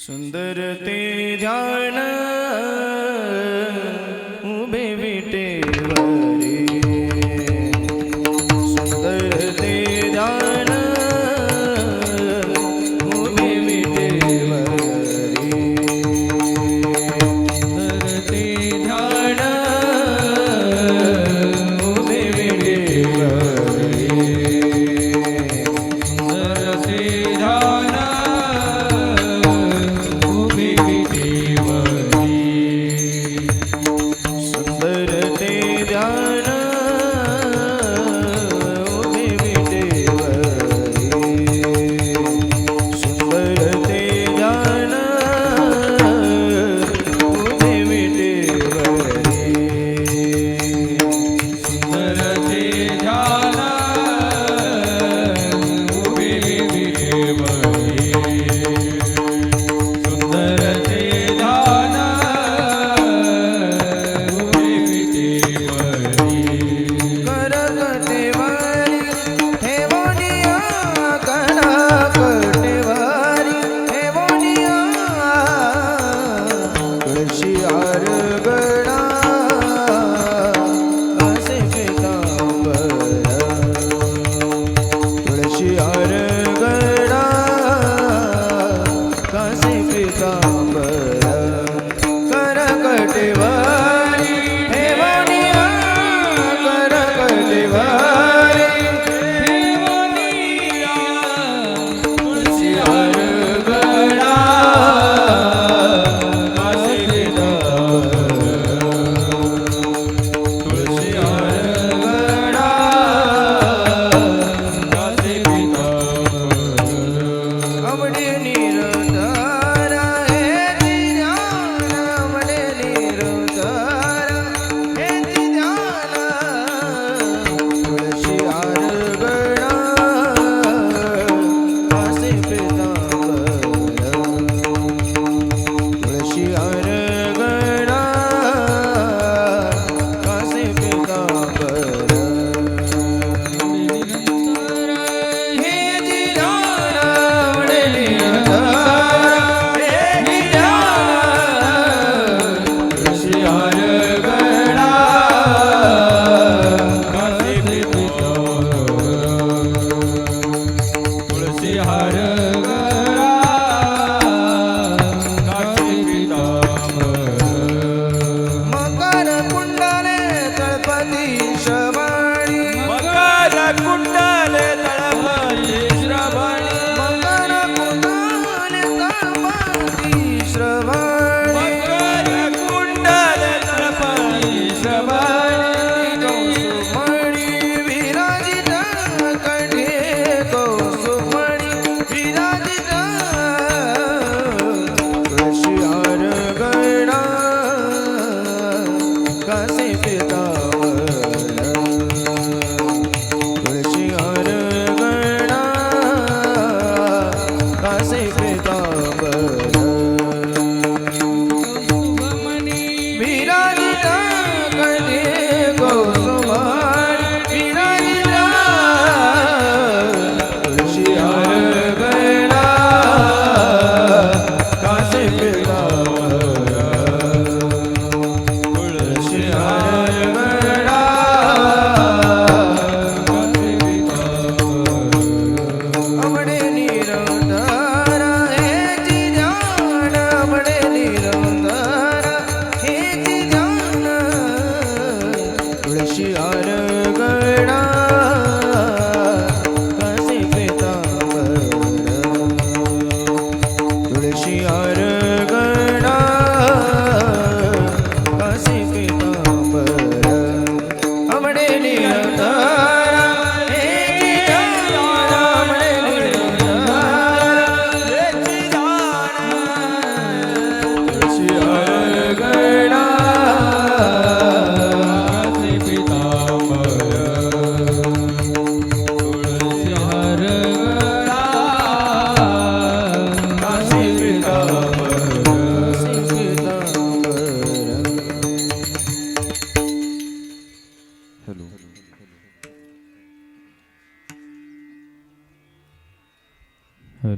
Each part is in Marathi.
सुंदर ते ध्यान उभे विटेवरी, सुंदर ते ध्यान उभे विटेवरी, सुंदर ते ध्यान उभे विटेवरी, सुंदर ते ध्यान उभे विटेवरी, तुका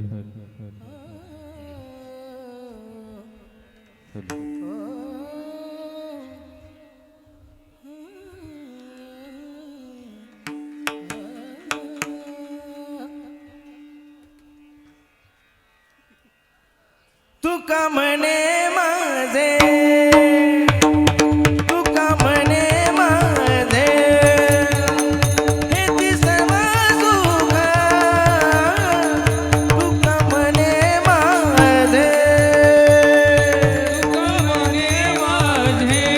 म्हणे माझे तुका म्हणे माझे हे ती सर्व सुख तुका म्हणे माझे तुका म्हणे माझे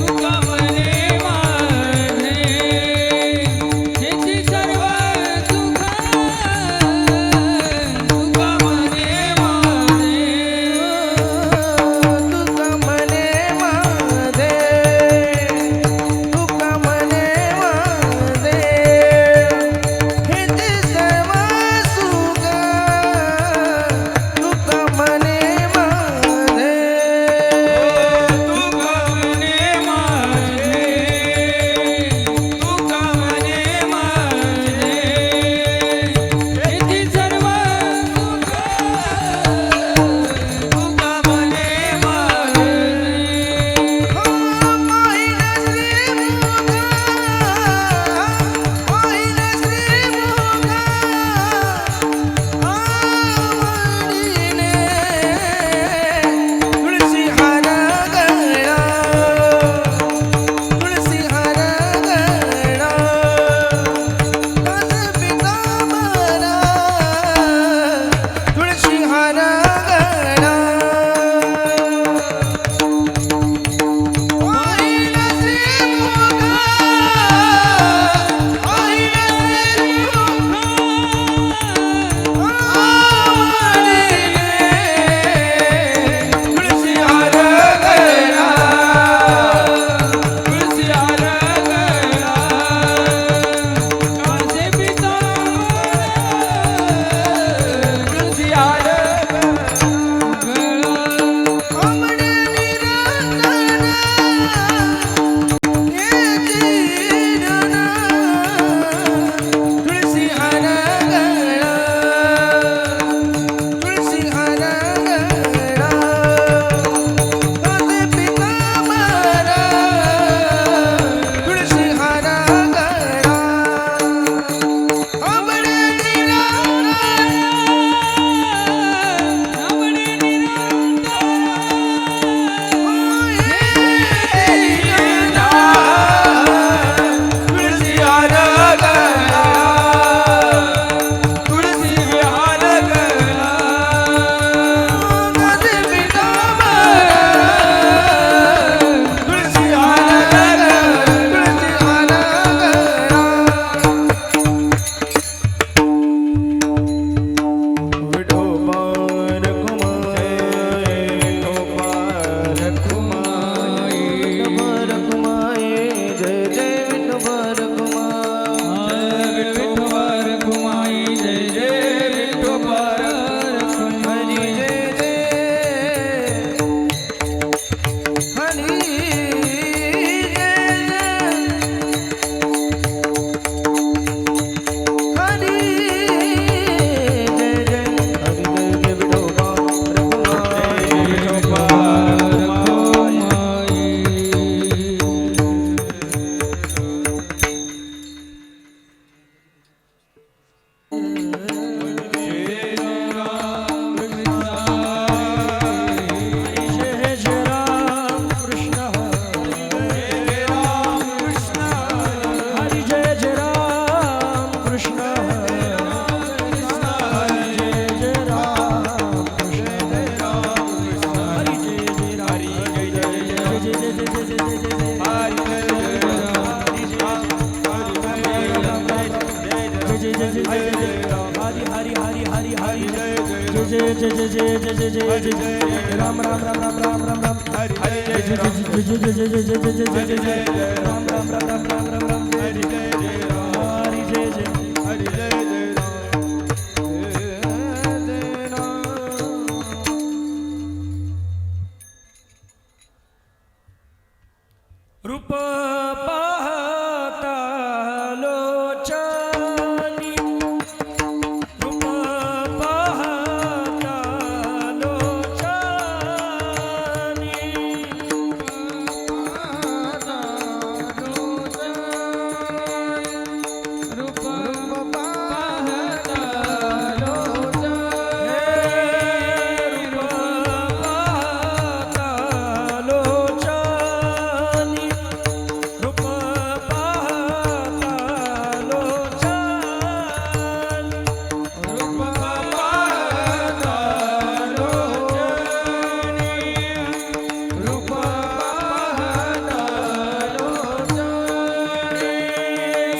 तुका म्हणे माझे हे ती सर्व सुख तुका म्हणे राम राम राम राम राम राम राम हरि हरि जय जय जय जय जय जय जय राम राम राम राम राम राम राम हरि जय जय हरि जय जय हरि जय जय रूप पाहता लोचनी रूप रूप पाहता लोचनी रूप पाहता लोचनी रूप पाहता लोचनी रूप पाहता लोचनी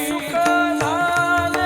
सुख झाले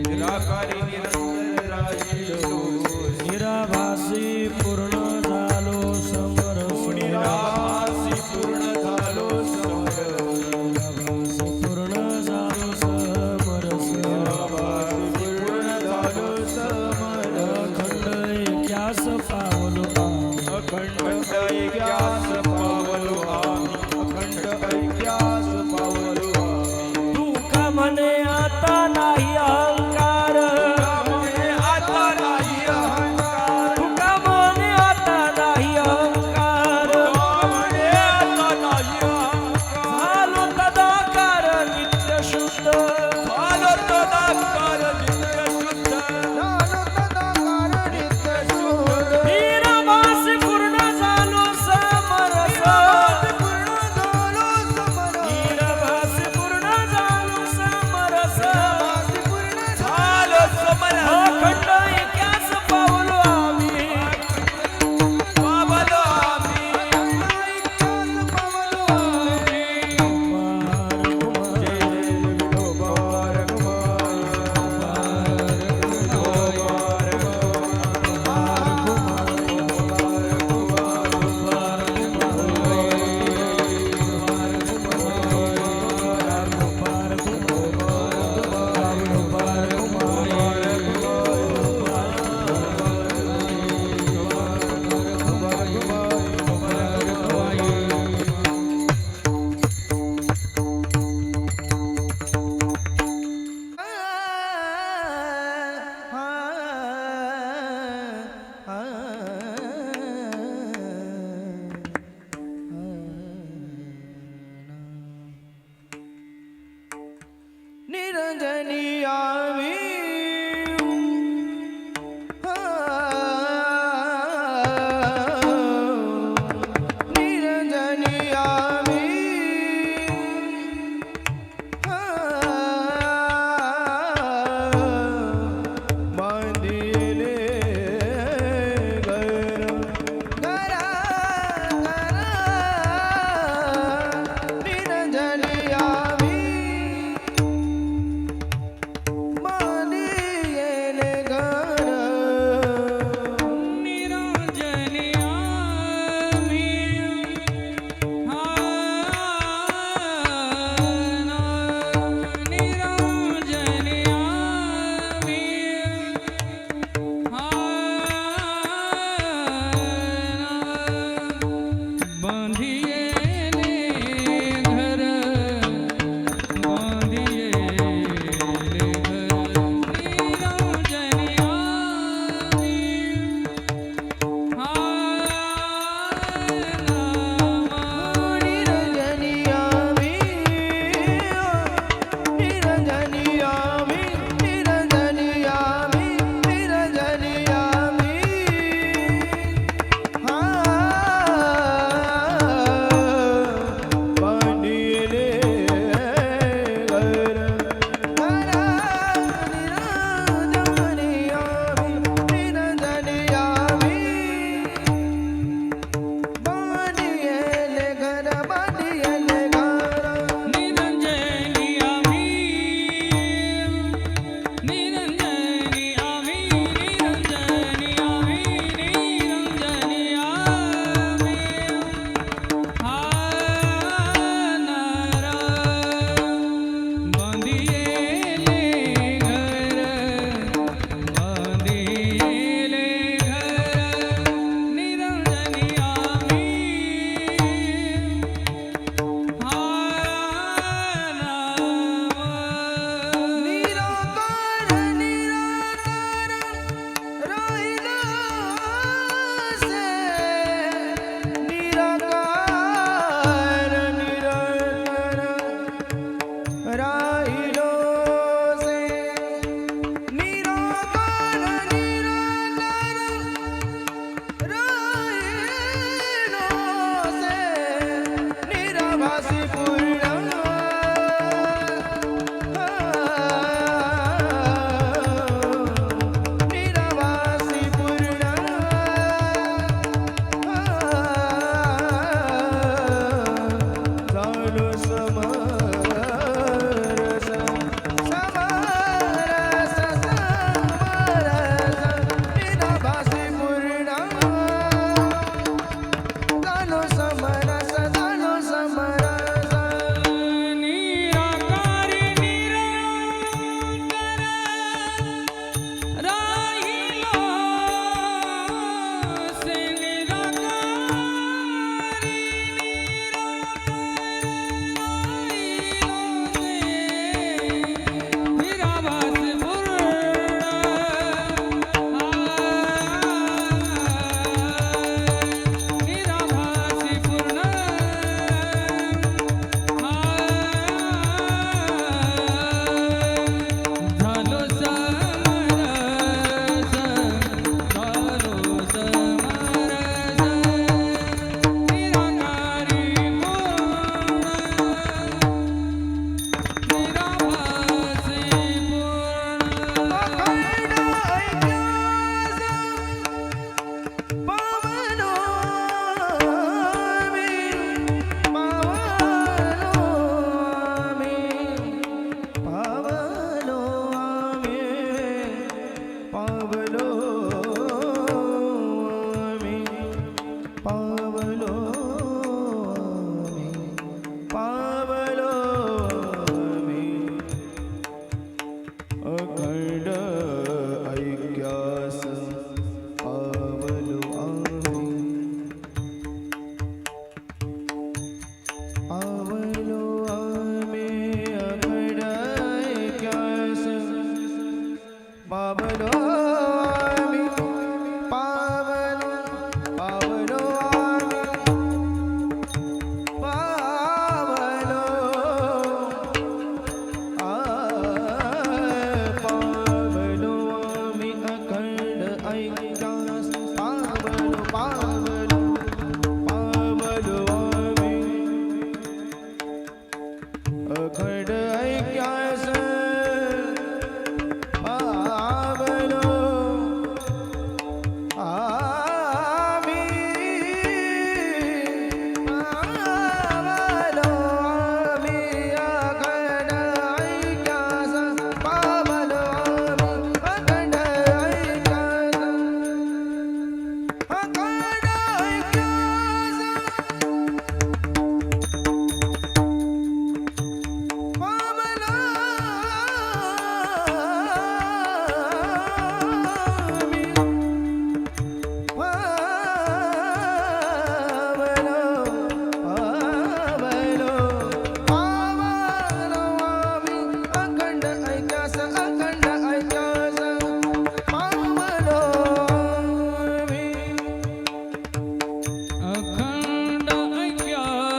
निराकारी निरंतर राहिलो निराभासी पूर्ण झालो समरस निराभासी पूर्ण झालो समरस निराभासी पूर्ण झालो समरस निराभासी पूर्ण झालो समरस अखंड ऐक्यास पावलो आम्ही अखंड ऐक्यास पावलो आम्ही अखंड ऐक्यास पावलो आम्ही तुका म्हणे आता नाही अहंकार त्यामुळे आता नाही पावलो आम्ही पावलो आम्ही अखंड ऐक्यास पावलो आम्ही पावलो आम्ही अखंड ऐक्यास पावलो आम्ही पावलो पावलो आम्ही अखंड ऐक्यास पावलो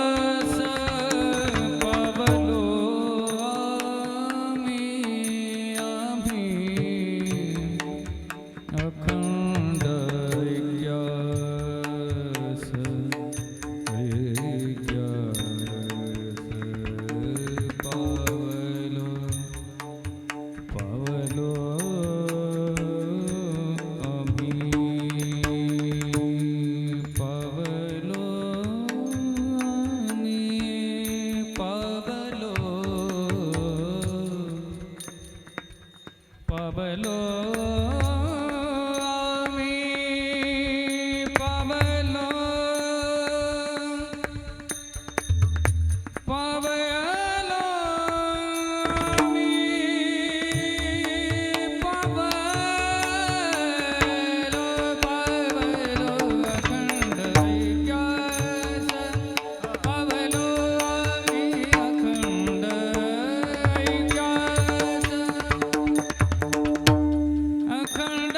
पावलो पावलो आम्ही अखंड ऐक्यास पावलो पावलो आम्ही पावलो पावलो आम्ही पावलो पावलो अखंड ऐक्यास पावलो आम्ही अखंड ऐक्यास अखंड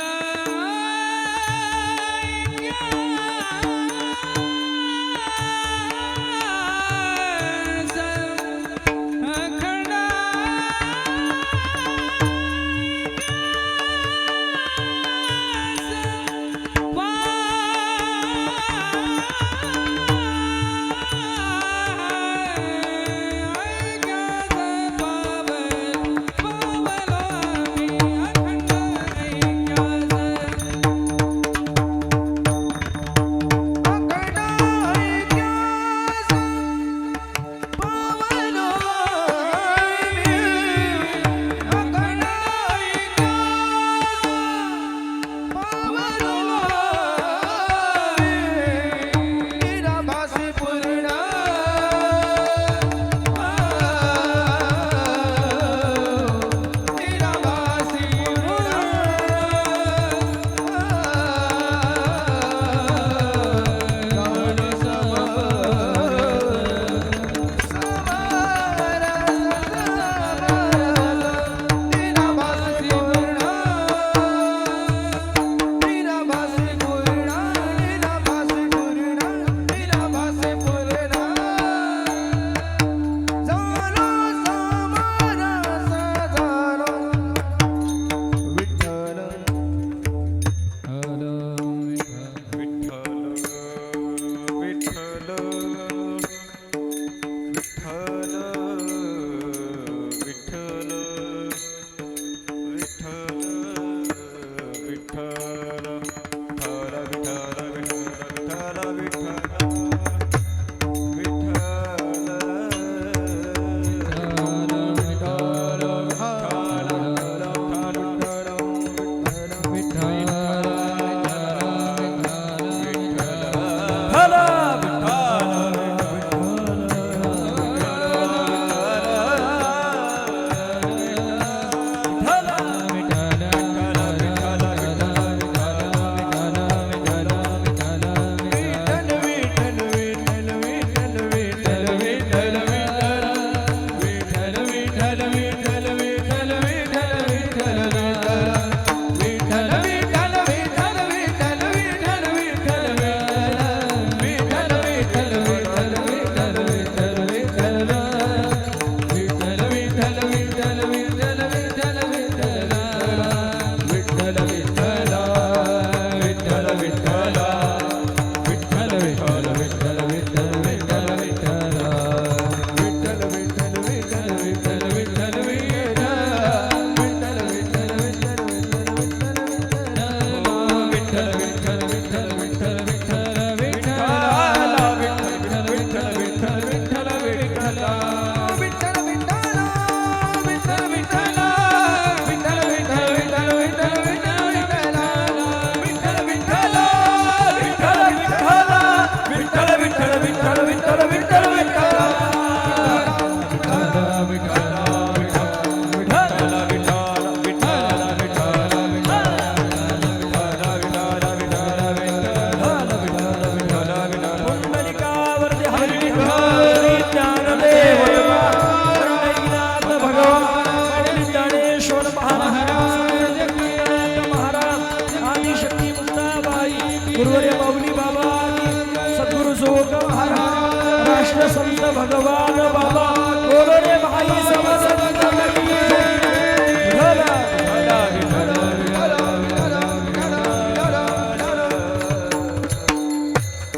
गुरुवर्य माऊली बाबा की सद्गुरु जोग महाराज राष्ट्र संत भगवान बाबा बोलो रे भाई समसंत की जय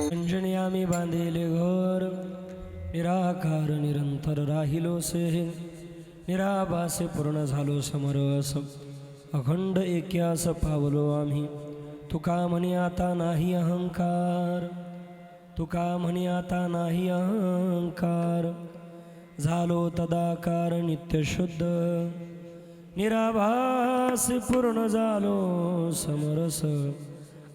अंजनी आम्ही बांधिले घर निराकार निरंतर राहिलो से निराभासे पूर्ण झालो समरस अखंड एक्यास पावलो आम्ही तुका म्हणे आता नाही अहंकार तुका म्हणे आता नाही अहंकार झालो तदाकार नित्य शुद्ध निराभासे पूर्ण झालो समरस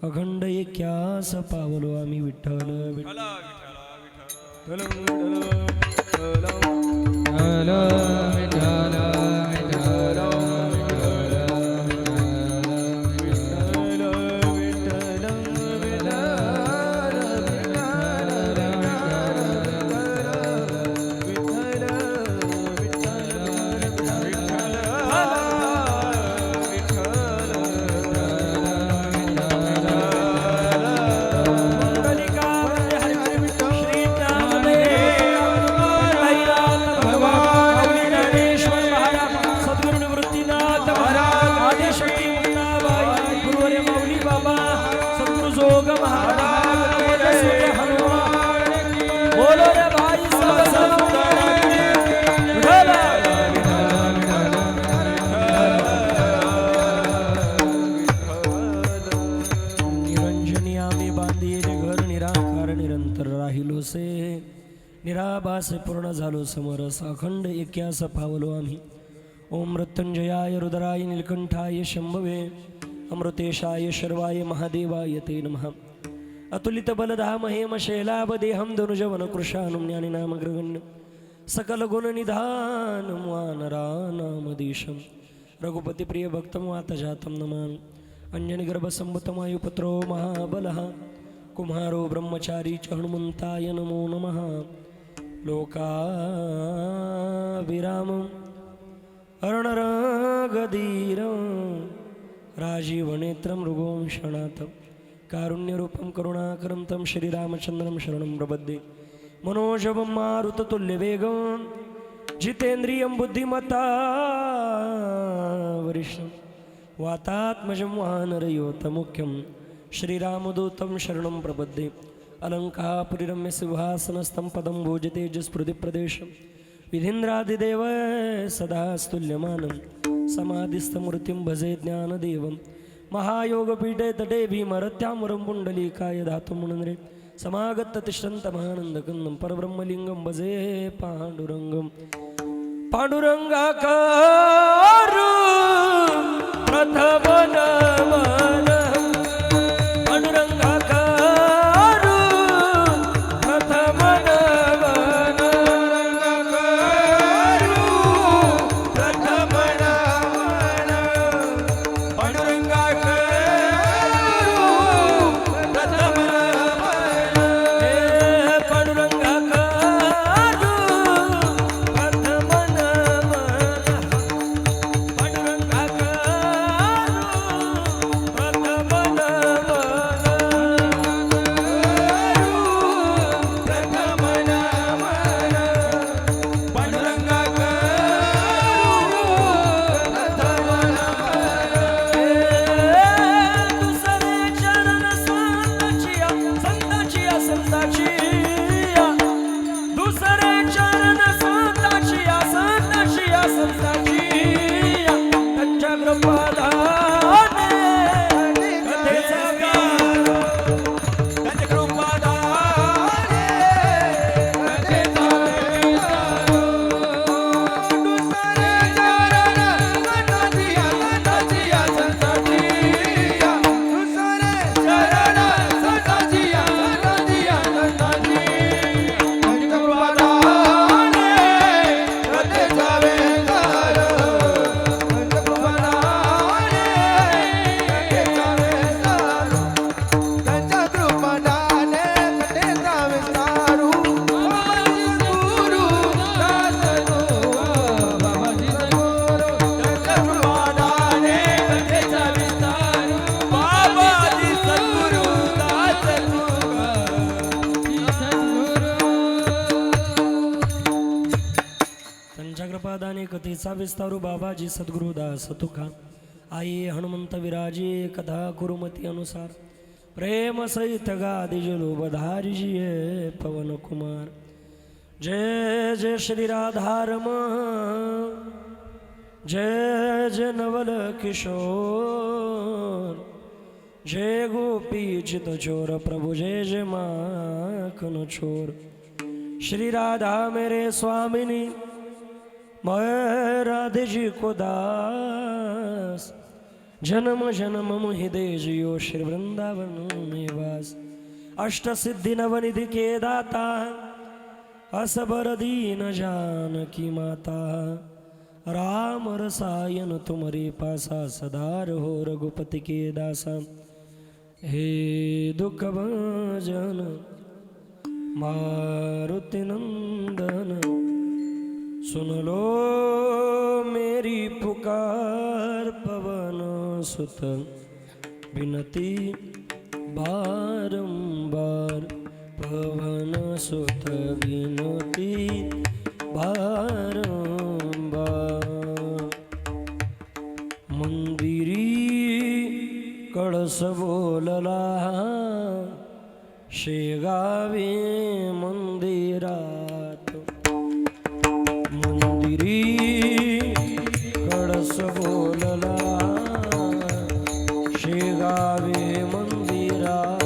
अखंड एक्यास पावलो आम्ही विठ्ठल विठ्ठल निराभासे पूर्ण झालो समरस अखंड एक्यास पावलो आम्ही ओम मृत्युंजयाय रुद्राय नीलकंठाय शंभवे अमृतेशाय शर्वाय महादेवाय ते नमः अतुलित बलधाम हेम शैलाभदेहं धनुजवन कृशानुं ज्ञानिनामग्रगण्य सकल गुण निधान वानरानामधीशं रघुपति प्रिय भक्तं वातजातं नमामि अंजनी गर्भसंभूतमायुपुत्रो महाबलः कुमारो ब्रह्मचारी च हनुमन्ताय नमो नमः लोकाभिरामं अर्णरागधीरं राजीवनेत्रं मृगों शरणार्थं कारुण्यरूपं करुणाकरं तं श्रीरामचन्द्रं शरणं प्रपद्ये मनोजवं मारुततुल्यवेगं जितेन्द्रियं बुद्धिमता वरिष्ठं वातात्मजं वानरयोतमुख्यं श्रीरामदूतं शरणं प्रपद्ये अलङ्कापुरीरम्य सिंहासनस्थं पदं भोजतेजस्पृतिप्रदेशं विधीन्द्रादिदेव सदा स्तुल्यमानं समाधिस्थमूर्तिं भजे ज्ञानदेवं महायोगपीठे तटे भीमरत्यामुरं पुण्डलीकाय धातुं मुनरे समागततिष्ठन्तमानन्दकन्दं परब्रह्मलिङ्गं भजे पाण्डुरङ्गं पाण्डुरङ्गाकारु प्रथम नमन कथेचा विस्तारू बाबाजी सद्गुरुदास तुका आई हनुमंत विराजे कथा कुरुमती अनुसार प्रेम सहित गादी जलो बधारिजिये पवन कुमार जय जय श्री राधारम जय जय नवल किशोर जय गोपी चित चोर प्रभु जय जय माखन छोर श्री राधा मेरे स्वामिनी मैं राधे जी को दास जन्म जन्म मोहि दे जियो श्री वृंदावन में वास अष्ट सिद्धि नवनिधि के दाता असबर दीन जानकी माता राम रसायन तुम्हारे पासा सदार हो रघुपति के दासा हे दुख भंजन मारुति नंदन सुन लो मेरी पुकार पवन सुत विनती बारंबार पवन सुत विनती बारंबार मंदिरी कळस बोलला शेगावी मंदिरात मंदिरी कळस बोलला शेगावी मंदिरात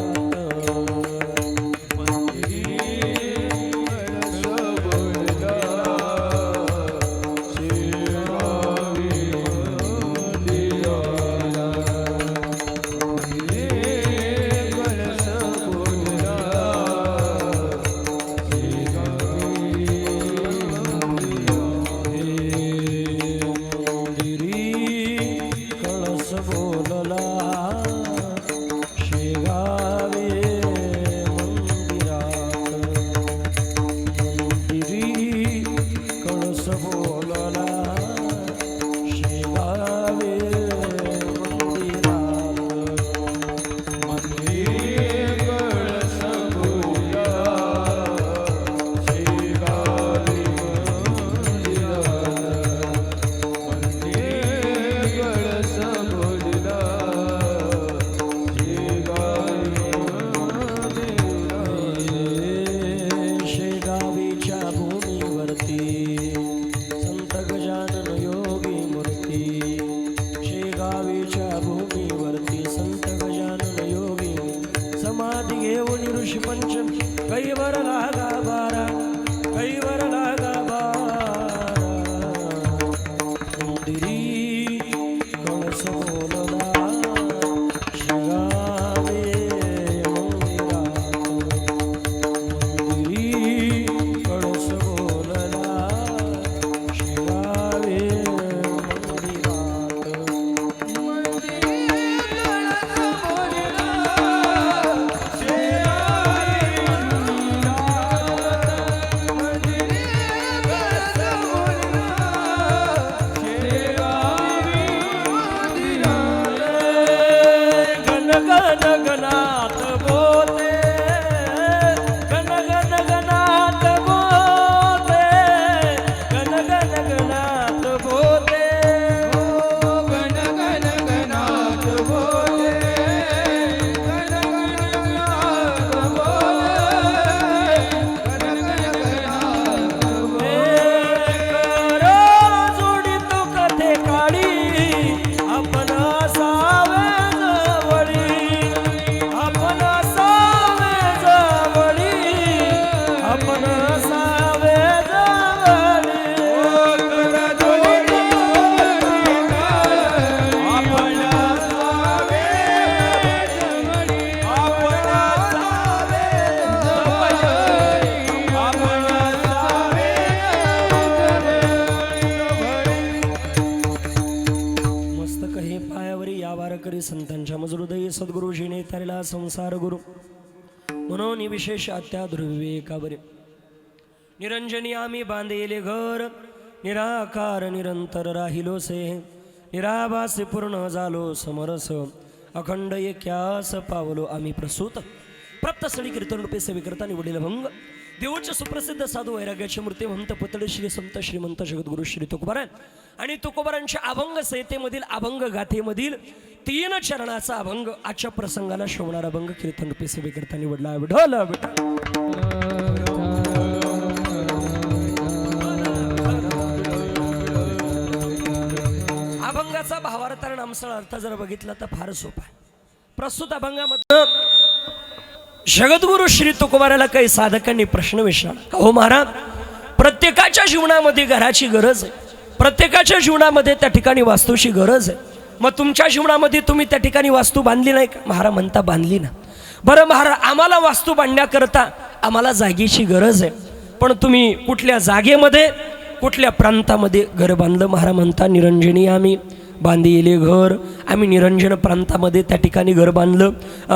संतांच्या मजहृदयी सद्गुरुजीने तारला संसार गुरु म्हणून विशेष अत्यादुर्विवेकावरे निरंजनी आम्ही बांधेले घर निराकार निरंतर राहिलो से निराभासी पूर्ण झालो समरस अखंड एक्यास पावलो आम्ही प्रसूत प्राप्त सळी कीर्तन रूपे सेवे करता निवडील भंग देऊळचे सुप्रसिद्ध साधू वैराग्याचे मूर्ती महंत पुतळे श्री संत श्रीमंत जगद्गुरु श्री तुकोबाराय आणि तुकोबारांच्या अभंग संहितेमधील अभंग गाथेमधील 3 चरणाचा अभंग आजच्या प्रसंगाला शोभणारा अभंग कीर्तन रूपी सेवेकरता निवडला आहे. विठ्ठल अभंगाचा भावार्थ आणि नामसळ अर्थ जर बघितला तर फार सोपा आहे. प्रस्तुत अभंगामध्ये जगद्गुरु श्री तुकोबाराला काही साधकांनी प्रश्न विचारला. हो महाराज, प्रत्येकाच्या जीवनामध्ये घराची गरज आहे, प्रत्येकाच्या जीवनामध्ये त्या ठिकाणी वास्तूची गरज आहे. मग तुमच्या जीवनामध्ये तुम्ही त्या ठिकाणी वास्तू बांधली नाही का? महाराज म्हणता बांधली ना. बरं महाराज, आम्हाला वास्तू बांधण्याकरता आम्हाला जागेची गरज आहे, पण तुम्ही कुठल्या जागेमध्ये कुठल्या प्रांतामध्ये घर बांधलं? महाराज म्हणता निरंजनी आम्ही बांधिले घर, आम्ही निरंजन प्रांतामध्ये त्या ठिकाणी घर बांधलं.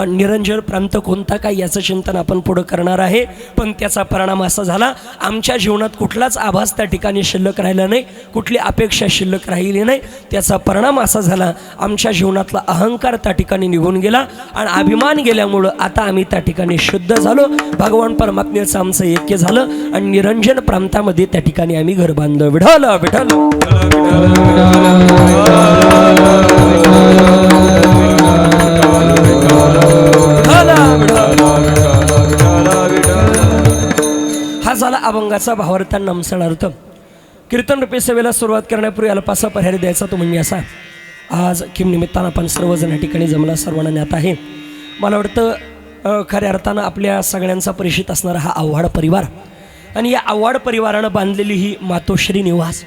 निरंजन प्रांत कोणता काय याचं चिंतन आपण पुढं करणार आहे. पण त्याचा परिणाम असा झाला, आमच्या जीवनात कुठलाच आभास त्या ठिकाणी शिल्लक राहिला नाही, कुठली अपेक्षा शिल्लक राहिली नाही. त्याचा परिणाम असा झाला, आमच्या जीवनातला अहंकार त्या ठिकाणी निघून गेला आणि अभिमान गेल्यामुळं आता आम्ही त्या ठिकाणी शुद्ध झालो, भगवान परमात्म्याचं आमचं ऐक्य झालं आणि निरंजन प्रांतामध्ये त्या ठिकाणी आम्ही घर बांधलं. विठ्ठल विठ्ठल हा झाला अभंगाचा भावार्थ आणि नामसळ अर्थ. कीर्तन रूपी सेवेला सुरुवात करण्यापूर्वी अल्पासा पर्याय द्यायचा तो म्हणजे असा, आज किम निमित्तानं आपण सर्वजण या ठिकाणी जमला, सर्वांना ज्ञात आहे. मला वाटतं खऱ्या अर्थानं आपल्या सगळ्यांचा परिचित असणारा हा आव्हाड परिवार आणि या आव्हाड परिवारानं बांधलेली ही मातोश्री निवास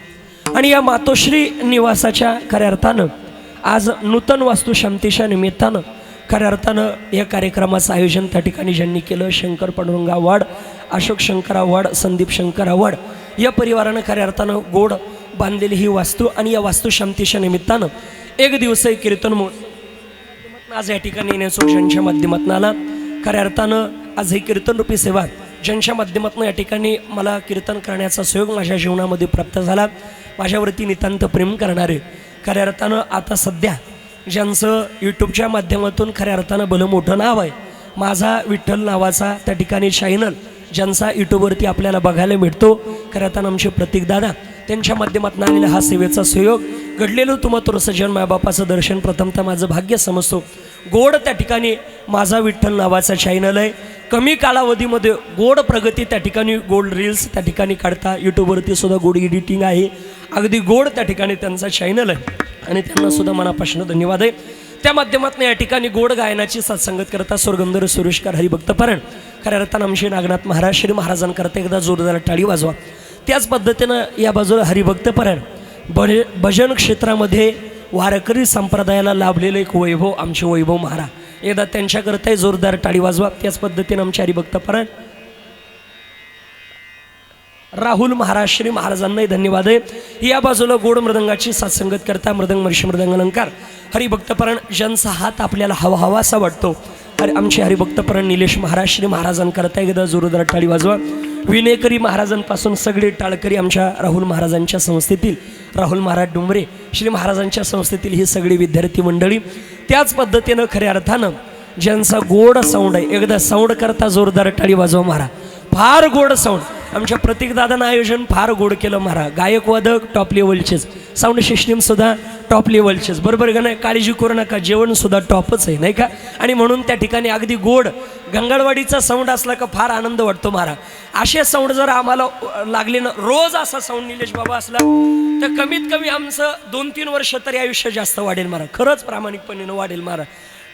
आणि या मातोश्री निवासाच्या खऱ्या अर्थानं आज नूतन वास्तुशांतीच्या निमित्तानं खऱ्या अर्थानं या कार्यक्रमाचं आयोजन त्या ठिकाणी ज्यांनी केलं, शंकर पांडुरंग आव्हाड, अशोक शंकर आव्हाड, संदीप शंकर आव्हाड या परिवारानं खऱ्या अर्थानं गोड बांधलेली ही वास्तू आणि या वास्तुशांतीच्या निमित्तानं एक दिवसीय कीर्तन आज या ठिकाणी येण्याचं ज्यांच्या माध्यमातून आला. खऱ्या अर्थानं आज ही कीर्तन रूपी सेवा ज्यांच्या माध्यमातून या ठिकाणी मला कीर्तन करण्याचा सहयोग माझ्या जीवनामध्ये प्राप्त झाला, माझ्यावरती नितांत प्रेम करणारे खऱ्या अर्थानं आता सध्या ज्यांचं यूट्यूबच्या माध्यमातून खऱ्या अर्थानं भलं मोठं नाव आहे, माझा विठ्ठल नावाचा त्या ठिकाणी चॅनल ज्यांचा यूट्यूबवरती आपल्याला बघायला मिळतो, खऱ्या अर्थानं आमचे प्रतीक दादा त्यांच्या माध्यमातून आलेला हा सेवेचा सहयोग घडलेलं तुम्हा तो सज्जन मायबापाचं दर्शन प्रथमतः माझं भाग्य समजतो. गोड त्या ठिकाणी माझा विठ्ठल नावाचा चॅनल आहे, कमी कालावधीमध्ये गोड प्रगती त्या ठिकाणी, गोड रील्स त्या ठिकाणी काढता, यूट्यूबवरती सुद्धा गोड एडिटिंग आहे, अगदी गोड त्या ठिकाणी त्यांचा चॅनल आहे आणि त्यांना सुद्धा मनापासून धन्यवाद आहे. त्या माध्यमातून या ठिकाणी गोड गायनाची सत्संगत करता स्वर्गंधर सुरेशकर हरिभक्तपरायण खऱ्या अर्थानं आमचे नागनाथ महाराज श्री महाराजांकरता एकदा जोरदार टाळी वाजवा. त्याच पद्धतीनं या बाजूला हरिभक्तपरायण भजन क्षेत्रामध्ये वारकरी संप्रदायाला लाभलेलं एक वैभव आमचे वैभव महाराज, एकदा त्यांच्याकरताही जोरदार टाळी वाजवा. त्याच पद्धतीनं आमचे हरिभक्तपरायण राहुल महाराज श्री महाराजांनाही धन्यवाद आहे. या बाजूला गोड मृदंगाची सत्संगत करता मृदंग मर्षी मृदंग अलंकार हरिभक्तपरायण ज्यांचा हात आपल्याला हवा हवासा वाटतो, अरे आमचे हरिभक्तपरायण निलेश महाराज श्री महाराजांकरता एकदा जोरदार टाळी वाजवा. विनेकरी महाराजांपासून सगळे टाळकरी आमच्या राहुल महाराजांच्या संस्थेतील, राहुल महाराज डुंबरे श्री महाराजांच्या संस्थेतील ही सगळी विद्यार्थी मंडळी. त्याच पद्धतीनं खऱ्या अर्थानं ज्यांचा गोड साऊंड आहे, एकदा साऊंड करता जोरदार टाळी वाजवा महाराज. फार गोड साऊंड आमच्या प्रतीकदादानं आयोजन फार गोड केलं महाराज. गायक वादक टॉप लेवलचेच, साऊंड सिस्टीमसुद्धा टॉप लेवलचेच, बरोबर का नाही? काळजी करू नका, जेवणसुद्धा टॉपच आहे नाही का? आणि म्हणून त्या ठिकाणी अगदी गोड गंगाळवाडीचा साऊंड असला का फार आनंद वाटतो महाराज. असे साऊंड जर आम्हाला लागले ना, रोज असा साऊंड निलेश बाबा असला तर कमीत कमी आमचं 2-3 वर्ष तरी आयुष्य जास्त वाढेल महाराज, खरंच प्रामाणिकपणे वाढेल महाराज.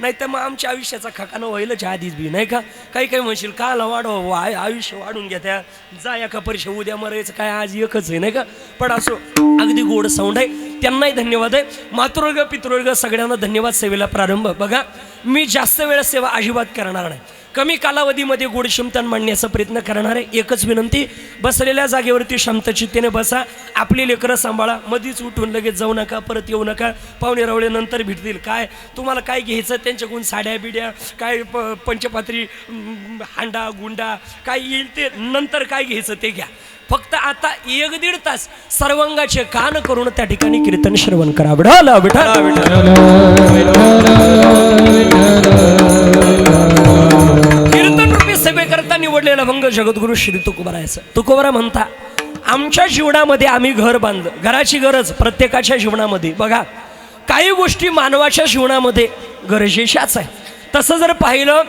नाही तर मग आमच्या आयुष्याचा खाकानं व्हायलाच आधीच बी नाही का? काही काही म्हणशील काला वाढव आयुष्य वाढून घ्या, त्या जा एका परीक्षा उद्या मरायचं काय, आज एकच आहे नाही का? पण असो अगदी गोड साऊंड आहे, त्यांनाही धन्यवाद आहे. मातृवर्ग पितृवर्ग सगळ्यांना धन्यवाद. सेवेला प्रारंभ बघा, मी जास्त वेळ सेवा अजिबात करणार नाही, कमी कालावधीमध्ये गोड चिंतन मांडण्याचा प्रयत्न करणार आहे. एकच विनंती, बसलेल्या जागेवरती शांतचित्तेने बसा, आपली लेकरं सांभाळा, मधीच उठून लगेच जाऊ नका, परत येऊ नका. पाहुणे रावळे नंतर भेटतील, काय तुम्हाला काय घ्यायचं त्यांच्याकडून, साड्या बिड्या काय पंचपात्री हांडा गुंडा काय येईल ते नंतर, काय घ्यायचं ते घ्या. फक्त आता 1-1.5 तास सर्वांगाचे कान करून त्या ठिकाणी कीर्तन श्रवण करा. विठ्ठल विठ्ठल कीर्तन रूपी सेवेकरता निवडलेला कालभंग जगद्गुरु श्री तुकोबारायचं. तुकोबारा म्हणता, आमच्या जीवनामध्ये आम्ही घर बांधलं. घराची गरज प्रत्येकाच्या जीवनामध्ये. बघा, काही गोष्टी मानवाच्या जीवनामध्ये गरजेच्याच आहे. तसं जर पाहिलं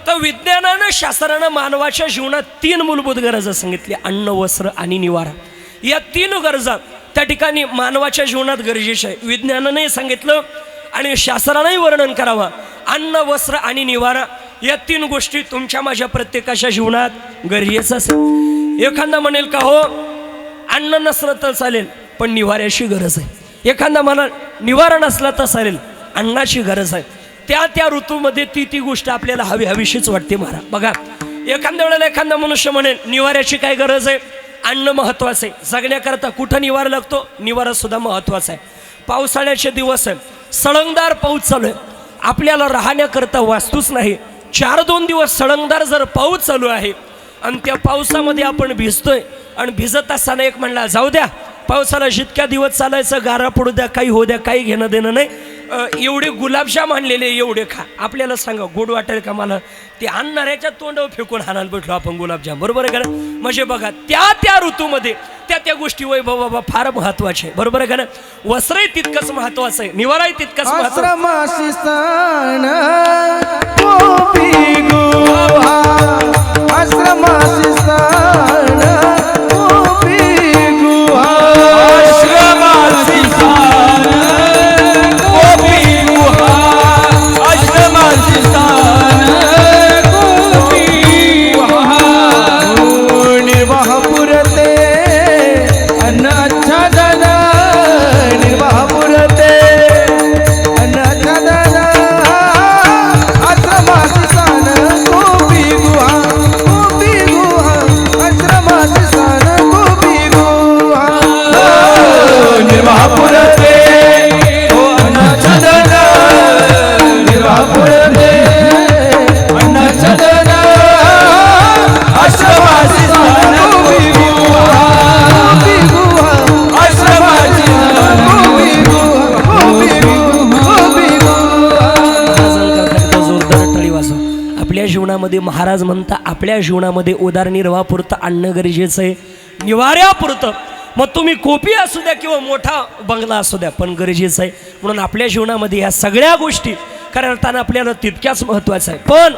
तर विज्ञानानं शास्त्रानं मानवाच्या जीवनात 3 मूलभूत गरजा सांगितली: अन्न, वस्त्र आणि निवारा. या 3 गरजा त्या ठिकाणी मानवाच्या जीवनात गरजेच्या आहे. विज्ञानाने सांगितलं आणि शास्त्रानंही वर्णन करावं. अन्न, वस्त्र आणि निवारा या 3 गोष्टी तुमच्या माझ्या प्रत्येकाच्या जीवनात गरजेचंच आहे. एखादा म्हणेल का, हो अन्न नसलं तर चालेल पण निवाऱ्याची गरज आहे. एखादा म्हणाल निवारा नसला तर चालेल, अन्नाची गरज आहे. त्या ऋतूमध्ये ती गोष्ट आपल्याला हवीशीच वाटते महाराज. बघा, एखाद्या वेळेला एखादा मनुष्य म्हणेल निवाऱ्याची काय गरज आहे, अन्न महत्वाचं आहे. जगण्याकरता कुठं निवारा लागतो, निवारा सुद्धा महत्वाचा आहे. पावसाळ्याचे दिवस आहे, सळंगदार पाऊस चालू आहे. आपल्याला राहण्याकरता वास्तूच नाही. 4-2 दिवस सळंगदार जर पाऊस चालू आहे आणि त्या पावसामध्ये आपण भिजतोय आणि भिजत असताना एक म्हणला, जाऊ द्या पावसाला जितक्या दिवस चालायचं, गारा पडू द्या, काही होऊ द्या, काही घेणं देणं नाही, एवढे गुलाबजाम आणलेले एवढे खा. आपल्याला सांगा गोड वाटेल का मला? ते आणणाऱ्याच्या तोंडावर फेकून हाणायला भेटलो आपण गुलाबजाम, बरोबर आहे का? म्हणजे बघा, त्या ऋतूमध्ये त्या गोष्टी वैभव बाबा फार महत्वाचे आहे, बरोबर आहे का? वस्त्रही तितकंच महत्वाचं आहे, निवाराही तितकंच महत्वाचं. जीवनामध्ये महाराज म्हणता, आपल्या जीवनामध्ये उदरनिर्वाहापुरतं अन्न गरजेचं आहे, निवाऱ्यापुरतं. मग तुम्ही कोपी असू द्या किंवा मोठा बंगला असू द्या, पण गरजेचं आहे. म्हणून आपल्या जीवनामध्ये ह्या सगळ्या गोष्टी करताना आपल्याला तितक्याच महत्त्वाचं आहे. पण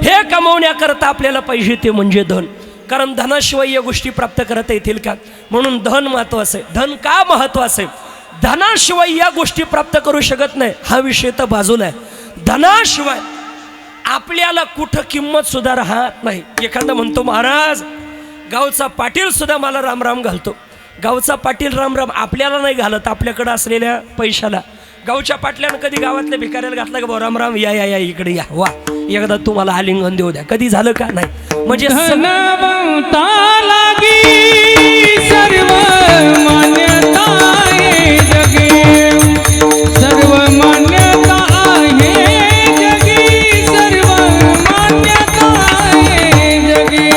हे कमवण्याकरता आपल्याला पाहिजे ते म्हणजे धन. कारण धनाशिवाय या गोष्टी प्राप्त करता येतील का? म्हणून धन महत्त्वाचं आहे. धन का महत्त्वाचं आहे? धनाशिवाय या गोष्टी प्राप्त करू शकत नाही, हा विषय तर बाजूला आहे. धनाशिवाय आपल्याला कुठं किंमत सुद्धा राहत नाही. एखादा म्हणतो, महाराज गावचा पाटील सुद्धा मला रामराम घालतो. गावचा पाटील रामराम आपल्याला नाही घालत, आपल्याकडे असलेल्या पैशाला. गावच्या पाटल्यानं कधी गावातल्या भिकाऱ्याला घातला का, भाऊ रामराम या इकडे या, वा एकदा तुम्हाला आलिंगन देऊ द्या, कधी झालं का? नाही. म्हणजे सर्व मान्यता आहे जगे, सर्व मान्यता आहे जगे, सर्व मान्यता आहे जगे.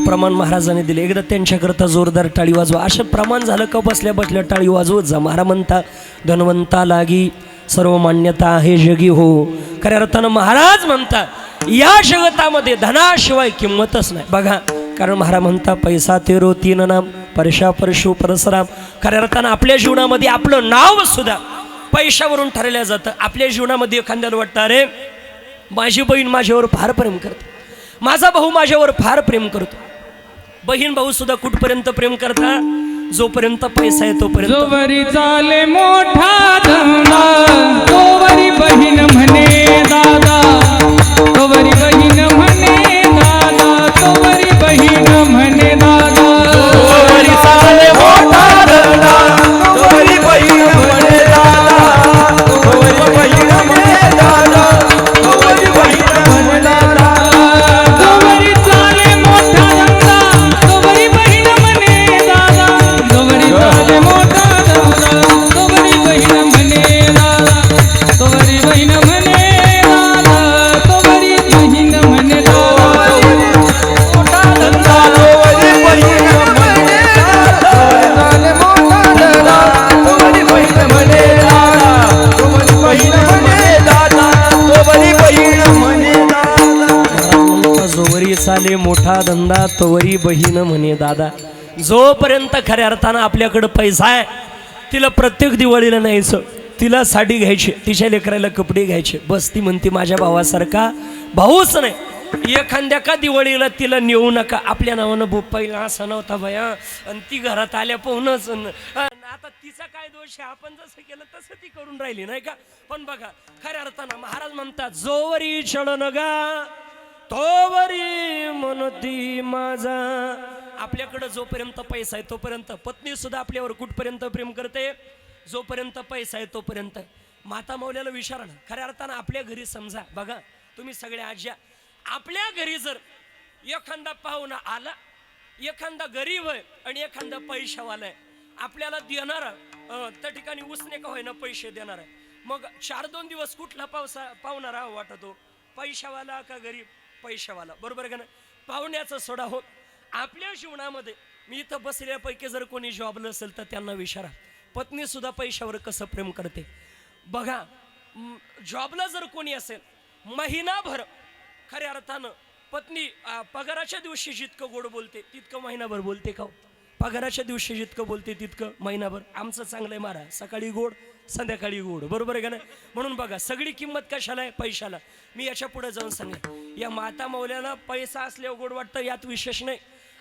प्रमाण महाराजांनी दिले. एकदा त्यांच्याकरता जोरदार टाळी वाजवा. असं प्रमाण झालं का बसल्या बसल्या टाळी वाजवत जा. महाराज म्हणता, धनवंता लागी सर्व मान्यता आहे जगी हो. खऱ्या अर्थानं महाराज म्हणतात, या जगतामध्ये धनाशिवाय किंमतच नाही. बघा, कारण महाराज म्हणता, पैसा तेरो तीन नाम, परशा परशु परसराम. खऱ्या अर्थानं आपल्या जीवनामध्ये आपलं नाव सुद्धा पैशावरून ठरवलं जातं. आपल्या जीवनामध्ये एखाद्याला वाटतं, अरे माझी बहीण माझ्यावर फार प्रेम करते, माझा भाऊ माझ्यावर फार प्रेम करतो. बहीण भाऊ सुद्धा कुठपर्यंत प्रेम करता? जोपर्यंत पैसा आहे तोपर्यंत. जोवरी चाले मोठा धंदा, तोवरी बहीण म्हणे दादा, तोवरी बहीण म्हणे दादा, तोवरी बहीण म्हणे दादा. जोवरी चाले मोठा धंदा, तोवरी बहीण म्हणे दादा, तोवरी बहीण म्हणे दादा, तोवरी बहीण म्हणे दादा. जोवरी चाले मोठा धंदा, तोवरी बहीण म्हणे दादा, जोवरी चाले मोठा धंदा, तोवरी बहीण म्हणे दादा. चाले मोठा धंदा तोवरी बहीण म्हणे दादा. जोपर्यंत खऱ्या अर्थानं आपल्याकडं पैसा आहे तिला प्रत्येक दिवाळीला न्यायचं, तिला साडी घ्यायची, तिच्या लेकराला कपडे घ्यायचे. बस ती म्हणते माझ्या भावासारखा भाऊच नाही. एखाद्या का दिवाळीला तिला नेऊ नका. आपल्या नावानं बोपाईला असा नव्हता भया आणि ती घरात आल्या पाहूनच आता तिचा काय दोष आहे, आपण जसं केलं तसं ती करून राहिली नाही का. पण बघा खऱ्या अर्थानं महाराज म्हणतात जोवरी चढ नगा तोवरी म्हणती माझा. आपल्याकडं जोपर्यंत पैसा आहे तोपर्यंत पत्नी सुद्धा आपल्यावर कुठपर्यंत प्रेम करते, जोपर्यंत पैसा आहे तोपर्यंत. माता मौल्याला विचारा ना, खऱ्या अर्थानं आपल्या घरी समजा बघा तुम्ही सगळ्या आज्या, आपल्या घरी जर एखादा पाहुणा आला, एखादा गरीब आहे आणि एखादा पैशावाला आहे, आपल्याला देणारा त्या ठिकाणी उसने का होईना पैसे देणार आहे. मग 4-2 दिवस कुठला पाहुणा राहा वाटतो, पैशावाला का गरीब? पैशावाला, बरोबर का ना. पाहुण्याचं सोडा हो, आपल्या जीवनामध्ये मी इथं बसल्यापैकी जर कोणी जॉबला असेल तर त्यांना विचारा पत्नी सुद्धा पैशावर कसं प्रेम करते. बघा जॉबला जर कोणी असेल महिनाभर खऱ्या अर्थानं पत्नी पगाराच्या दिवशी जितकं गोड बोलते तितकं महिनाभर बोलते का? पगाराच्या दिवशी जितकं बोलते तितकं महिनाभर. आमचं चांगलं आहे महाराज, सकाळी गोड संध्याकाळी गोड, बरोबर आहे का नाही. म्हणून बघा सगळी किंमत कशाला आहे? पैशाला. मी याच्या पुढे जाऊन सांगेन, या माता मौल्याला पैसा असल्यावर गोड वाटतं यात विशेष नाही.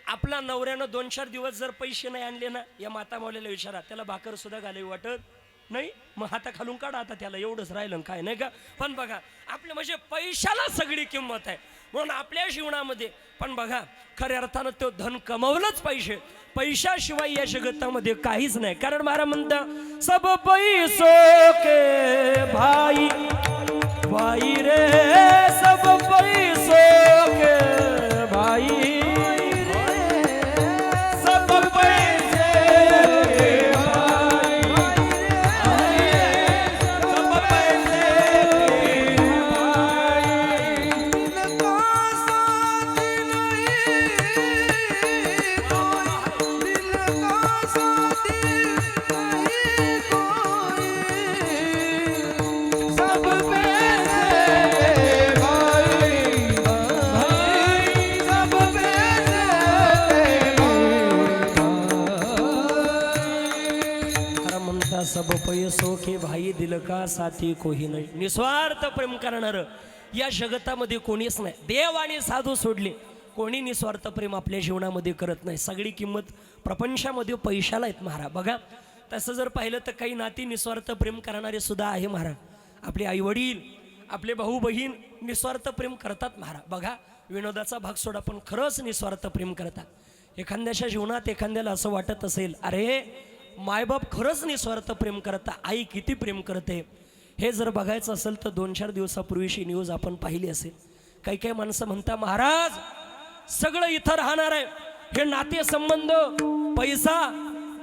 आपला नवऱ्यानं 2-4 दिवस जर पैसे नाही आणले ना, या माता मौल्याला विचारा त्याला भाकर सुद्धा घालावी वाटत नाही. मग हाता खालून काढा, आता त्याला एवढंच राहिलं काय नाही का. पण बघा आपल्या म्हणजे पैशाला सगळी किंमत आहे म्हणून आपल्या जीवनामध्ये. पण बघा खऱ्या अर्थानं तो धन कमवलंच पाहिजे, पैशाशिवाय या जगतामध्ये काहीच नाही. कारण महाराज म्हणता सब पैसो के भाई भाई रे, सब पैसो के भाई, सब पैसो के भाई दिल का साथी कोही नाही. निस्वार्थ प्रेम करणार या जगतामध्ये कोणीच नाही. देव आणि साधू सोडले कोणी निस्वार्थ प्रेम आपल्या जीवनामध्ये करत नाही. सगळी किंमत प्रपंचामध्ये पैशाला आहेत महाराज. बघा तसं जर पाहिलं तर काही नाती निस्वार्थ प्रेम करणारे सुद्धा आहे महाराज. आपले आई वडील, आपले भाऊ बहीण निस्वार्थ प्रेम करतात महाराज. बघा विनोदाचा भाग सोडा पण खरंच निस्वार्थ प्रेम करतात. एखाद्याच्या जीवनात एखाद्याला असं वाटत असेल अरे मायबाप खरंच निस्वार्थ प्रेम करता, आई किती प्रेम करते, हे जर बघायचं असेल तर 2-4 दिवसापूर्वीची न्यूज आपण पाहिली असेल. काही काही माणसं म्हणता महाराज सगळं इथं राहणार आहे, हे नाते संबंध पैसा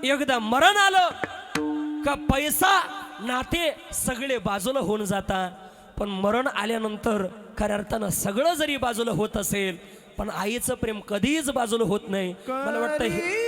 एकदा मरण आलं का पैसा नाते सगळे बाजूला होऊन जातात. पण मरण आल्यानंतर खऱ्या अर्थानं सगळं जरी बाजूला होत असेल पण आईचं प्रेम कधीच बाजूला होत नाही. मला वाटतं हे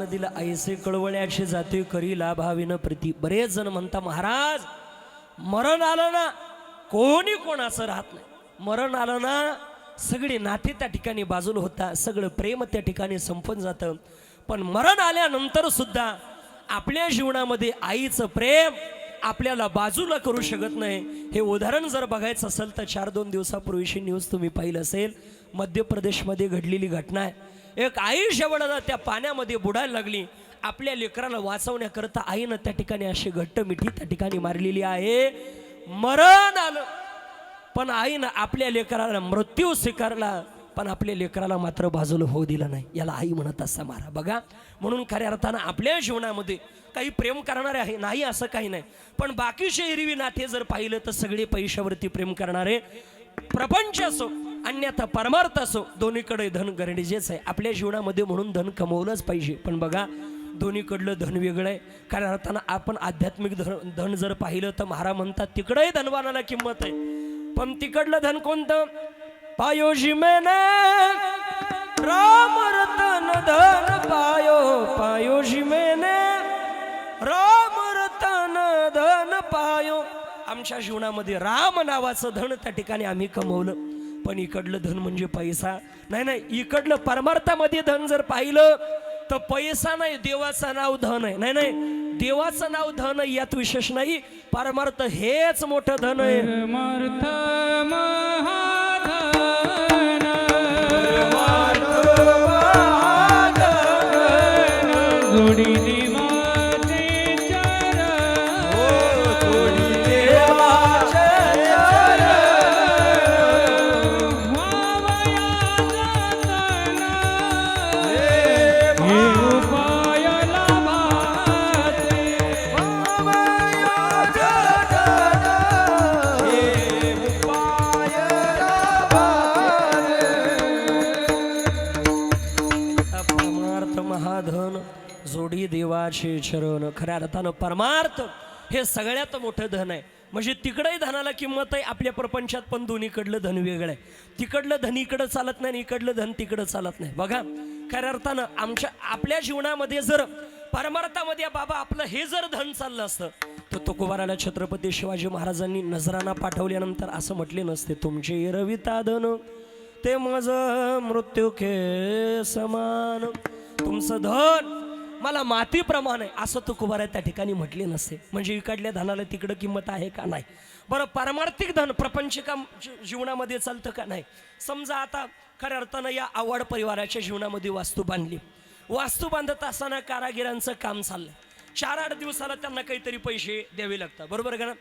दिला ऐसे कळवळ्याचे जाते करी लाभाविन प्रीती. बरेच जण म्हणता महाराज मरण आलं ना कोणी कोणाचं राहत नाही, मरण आलं ना सगळे नाते त्या ठिकाणी बाजूला होता, सगळं प्रेम त्या ठिकाणी संपून जातं. पण मरण आल्यानंतर सुद्धा आपल्या जीवनामध्ये आईचं प्रेम आपल्याला बाजूला करू शकत नाही. हे उदाहरण जर बघायचं असेल तर 4-2 दिवसापूर्वीची न्यूज तुम्ही पाहिलं असेल, मध्य प्रदेशमध्ये घडलेली घटना आहे. एक आई शेवटाला त्या पाण्यामध्ये बुडायला लागली. आपल्या लेकराला वाचवण्याकरता आईनं त्या ठिकाणी अशी घट्ट मिठी त्या ठिकाणी मारलेली आहे. मरण आलं पण आईनं आपल्या लेकराला मृत्यू स्वीकारला, पण आपल्या लेकराला मात्र बाजूला होऊ दिलं नाही. याला आई म्हणत असता मारा. बघा, म्हणून खऱ्या अर्थानं आपल्या जीवनामध्ये काही प्रेम करणारे आहे नाही असं काही नाही, पण बाकीचे एरवी नाते जर पाहिलं तर सगळे पैशावरती प्रेम करणारे. प्रपंच असो अन्यथा परमार्थ असो, दोन्हीकडे धन गरजेचं आहे आपल्या जीवनामध्ये. म्हणून धन कमवलंच पाहिजे. पण बघा, दोन्हीकडलं धन वेगळं आहे. कारण अर्थानं आपण आध्यात्मिक धन जर पाहिलं तर महाराज म्हणतात तिकडंही धनवानाला किंमत आहे, पण तिकडलं धन कोणतं? पायोजी मैंने राम रतन धन पायो, पायोजी मैंने राम रतन धन पायो. आमच्या जीवनामध्ये राम नावाचं धन त्या ठिकाणी आम्ही कमवलं, पण इकडलं धन म्हणजे पैसा नाही. इकडलं परमार्थामध्ये धन जर पाहिलं तर पैसा नाही, देवाचं नाव धन आहे. नाही, देवाचं नाव धन आहे यात विशेष नाही, परमार्थ हेच मोठं धन आहे. परमार्थ महाधन जोडी देवाचे चरण, जोडी देवाचे चरण, व्हावया जतन, हे उपाय लाभाचे, व्हावया जतन, हे उपाय लाभाचे. परमार्थ महाधन जोडी देवाचे चरण. खऱ्या अर्थानं परमार्थ हे सगळ्यात मोठं धन आहे. म्हणजे तिकडंही धनाला किंमत आहे आपल्या प्रपंचात, पण दोन्हीकडलं धन वेगळं आहे. तिकडलं धन इकडं चालत नाही, इकडलं धन तिकडं चालत नाही. बघा, खऱ्या अर्थानं आपल्या जीवनामध्ये जर परमार्थामध्ये बाबा आपलं हे जर धन चाललं असतं तर तुकोबाराला छत्रपती शिवाजी महाराजांनी नजराना पाठवल्यानंतर असं म्हटले नसते, तुमचे एरविता धन ते माझं मृत्यू के समान. तुमचं धन मला मातीप्रमाणे असं तुकोबारा त्या ठिकाणी म्हटले नसते. म्हणजे इकडल्या धनाला तिकडं किंमत आहे का? नाही. बरं, पारमार्थिक धन प्रपंचिका जीवनामध्ये चालतं का? नाही. समजा आता खऱ्या अर्थानं या आव्हाड परिवाराच्या जीवनामध्ये वास्तू बांधली. वास्तू बांधत असताना कारागिरांचं काम चाललं. 4-8 दिवसाला त्यांना काहीतरी पैसे द्यावे लागतात, बरोबर का ना?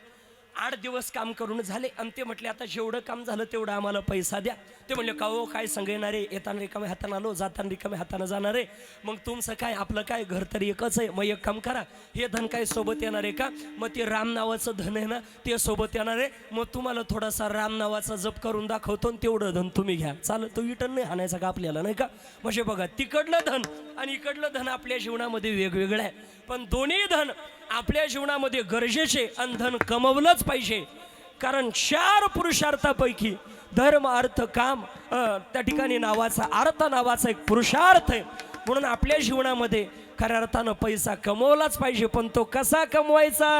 8 दिवस काम करून झाले आणि ते म्हटले आता जेवढं काम झालं तेवढं आम्हाला पैसा द्या. ते म्हणले का हो, काय सांगणारे, येताना रिकाम्या हाताने आलो, जाताना रिकाम्या हाताने जाणारे, मग तुमचं काय, आपलं काय, घर तरी एकच आहे. मग एक काम करा, हे धन काय सोबत येणार आहे का? मग ते राम नावाचं धन आहे ना, ते सोबत येणार आहे. मग तुम्हाला थोडासा राम नावाचा जप करून दाखवतो आणि तेवढं धन तुम्ही घ्या. चालत तो रिटर्न नाही आणायचा का आपल्याला, नाही का? म्हणजे बघा, तिकडलं धन आणि इकडलं धन आपल्या जीवनामध्ये वेगवेगळं आहे, पण दोन्ही धन आपल्या जीवनामध्ये गरजेचे आणि धन कमवलंच पाहिजे. कारण 4 पुरुषार्थापैकी धर्म अर्थ काम त्या ठिकाणी नावाचा अर्थ नावाचा एक पुरुषार्थ आहे. म्हणून आपल्या जीवनामध्ये खऱ्या अर्थानं पैसा कमवलाच पाहिजे, पण तो कसा कमवायचा?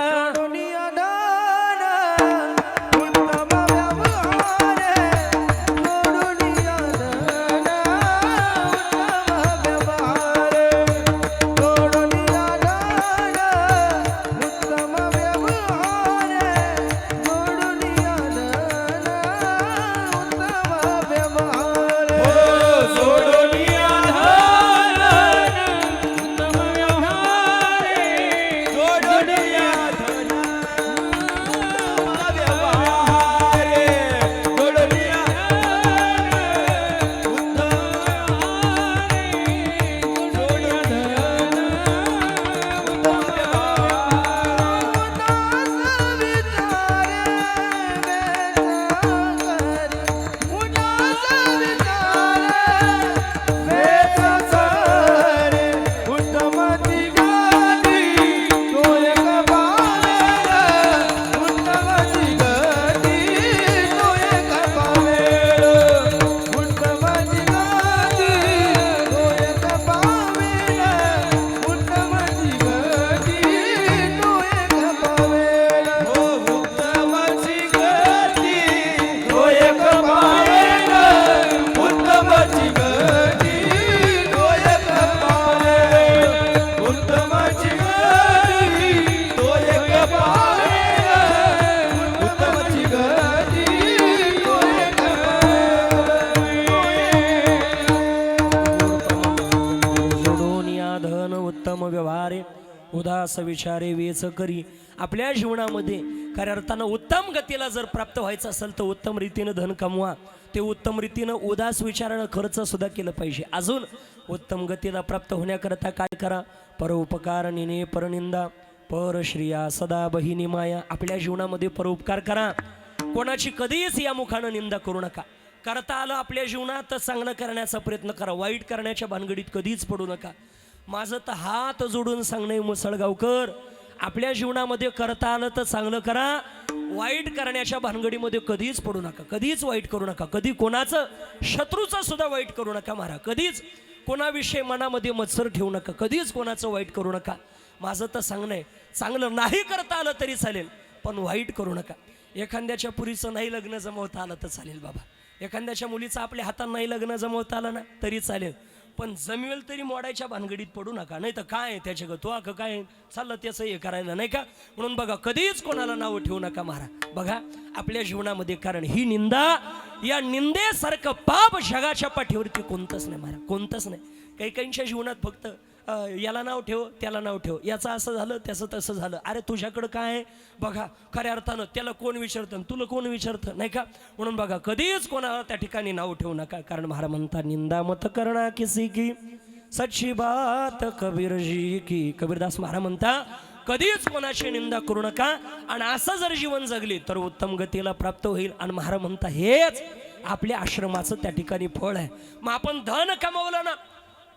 दास विचारे वेच करी. आपल्या जीवनामध्ये खऱ्या अर्थानं उत्तम गतीला जर प्राप्त व्हायचं असेल तर उत्तम रीतीनं धन कमवा. ते उत्तम रीतीनं उदास विचारानं खर्च सुद्धा केलं पाहिजे. अजून उत्तम गतीला प्राप्त होण्याकरता काय करा? परोपकार निने परनिंदा परश्रिया सदा बहिणी माया. आपल्या जीवनामध्ये परोपकार करा. कोणाची कधीच या मुखानं निंदा करू नका. करता आलं आपल्या जीवनात तर चांगलं करण्याचा प्रयत्न करा. वाईट करण्याच्या भानगडीत कधीच पडू नका. माझं तर हात जोडून सांगणे मुसळगावकर, आपल्या जीवनामध्ये करता आलं तर चांगलं करा. वाईट करण्याच्या भानगडीमध्ये कधीच पडू नका. कधीच वाईट करू नका. कधी कोणाचं शत्रूचं सुद्धा वाईट करू नका महाराज. कधीच कोणाविषयी मनामध्ये मत्सर ठेवू नका. कधीच कोणाचं वाईट करू नका. माझं तर सांगणं आहे, चांगलं नाही करता आलं तरी चालेल पण वाईट करू नका. एखाद्याच्या पुरीचं नाही लग्न जमवता आलं तर चालेल बाबा. एखाद्याच्या मुलीचं आपल्या हातात नाही लग्न जमवता आलं ना तरी चालेल, पण जमेल तरी मोडायच्या भानगडीत पडू नका. नाही तर काय त्याच्या तो अगं काय चाललं त्याचं हे करायला नाही का. म्हणून बघा कधीच कोणाला नावं ठेवू नका महाराज. बघा आपल्या जीवनामध्ये, कारण ही निंदा, या निंदेसारखं पाप जगाच्या पाठीवरती कोणतंच नाही महाराज, कोणतंच नाही. काही काहींच्या जीवनात फक्त याला नाव ठेव त्याला नाव ठेव, याचं असं झालं त्याचं तसं झालं. अरे तुझ्याकडं काय आहे बघा. खऱ्या अर्थानं त्याला कोण विचारतं तुला कोण विचारतं नाही का. म्हणून बघा कधीच कोणाला त्या ठिकाणी नाव ठेवू नका. कारण महाराज म्हणता निंदा मत करना किसी की सच्ची बात कबीर जी की. कबीरदास महाराज म्हणता कधीच कोणाची निंदा करू नका. आणि असं जर जीवन जगले तर उत्तम गतीला प्राप्त होईल. आणि महाराज म्हणता हेच आपल्या आश्रमाचं त्या ठिकाणी फळ आहे. मग आपण धन कमवलं ना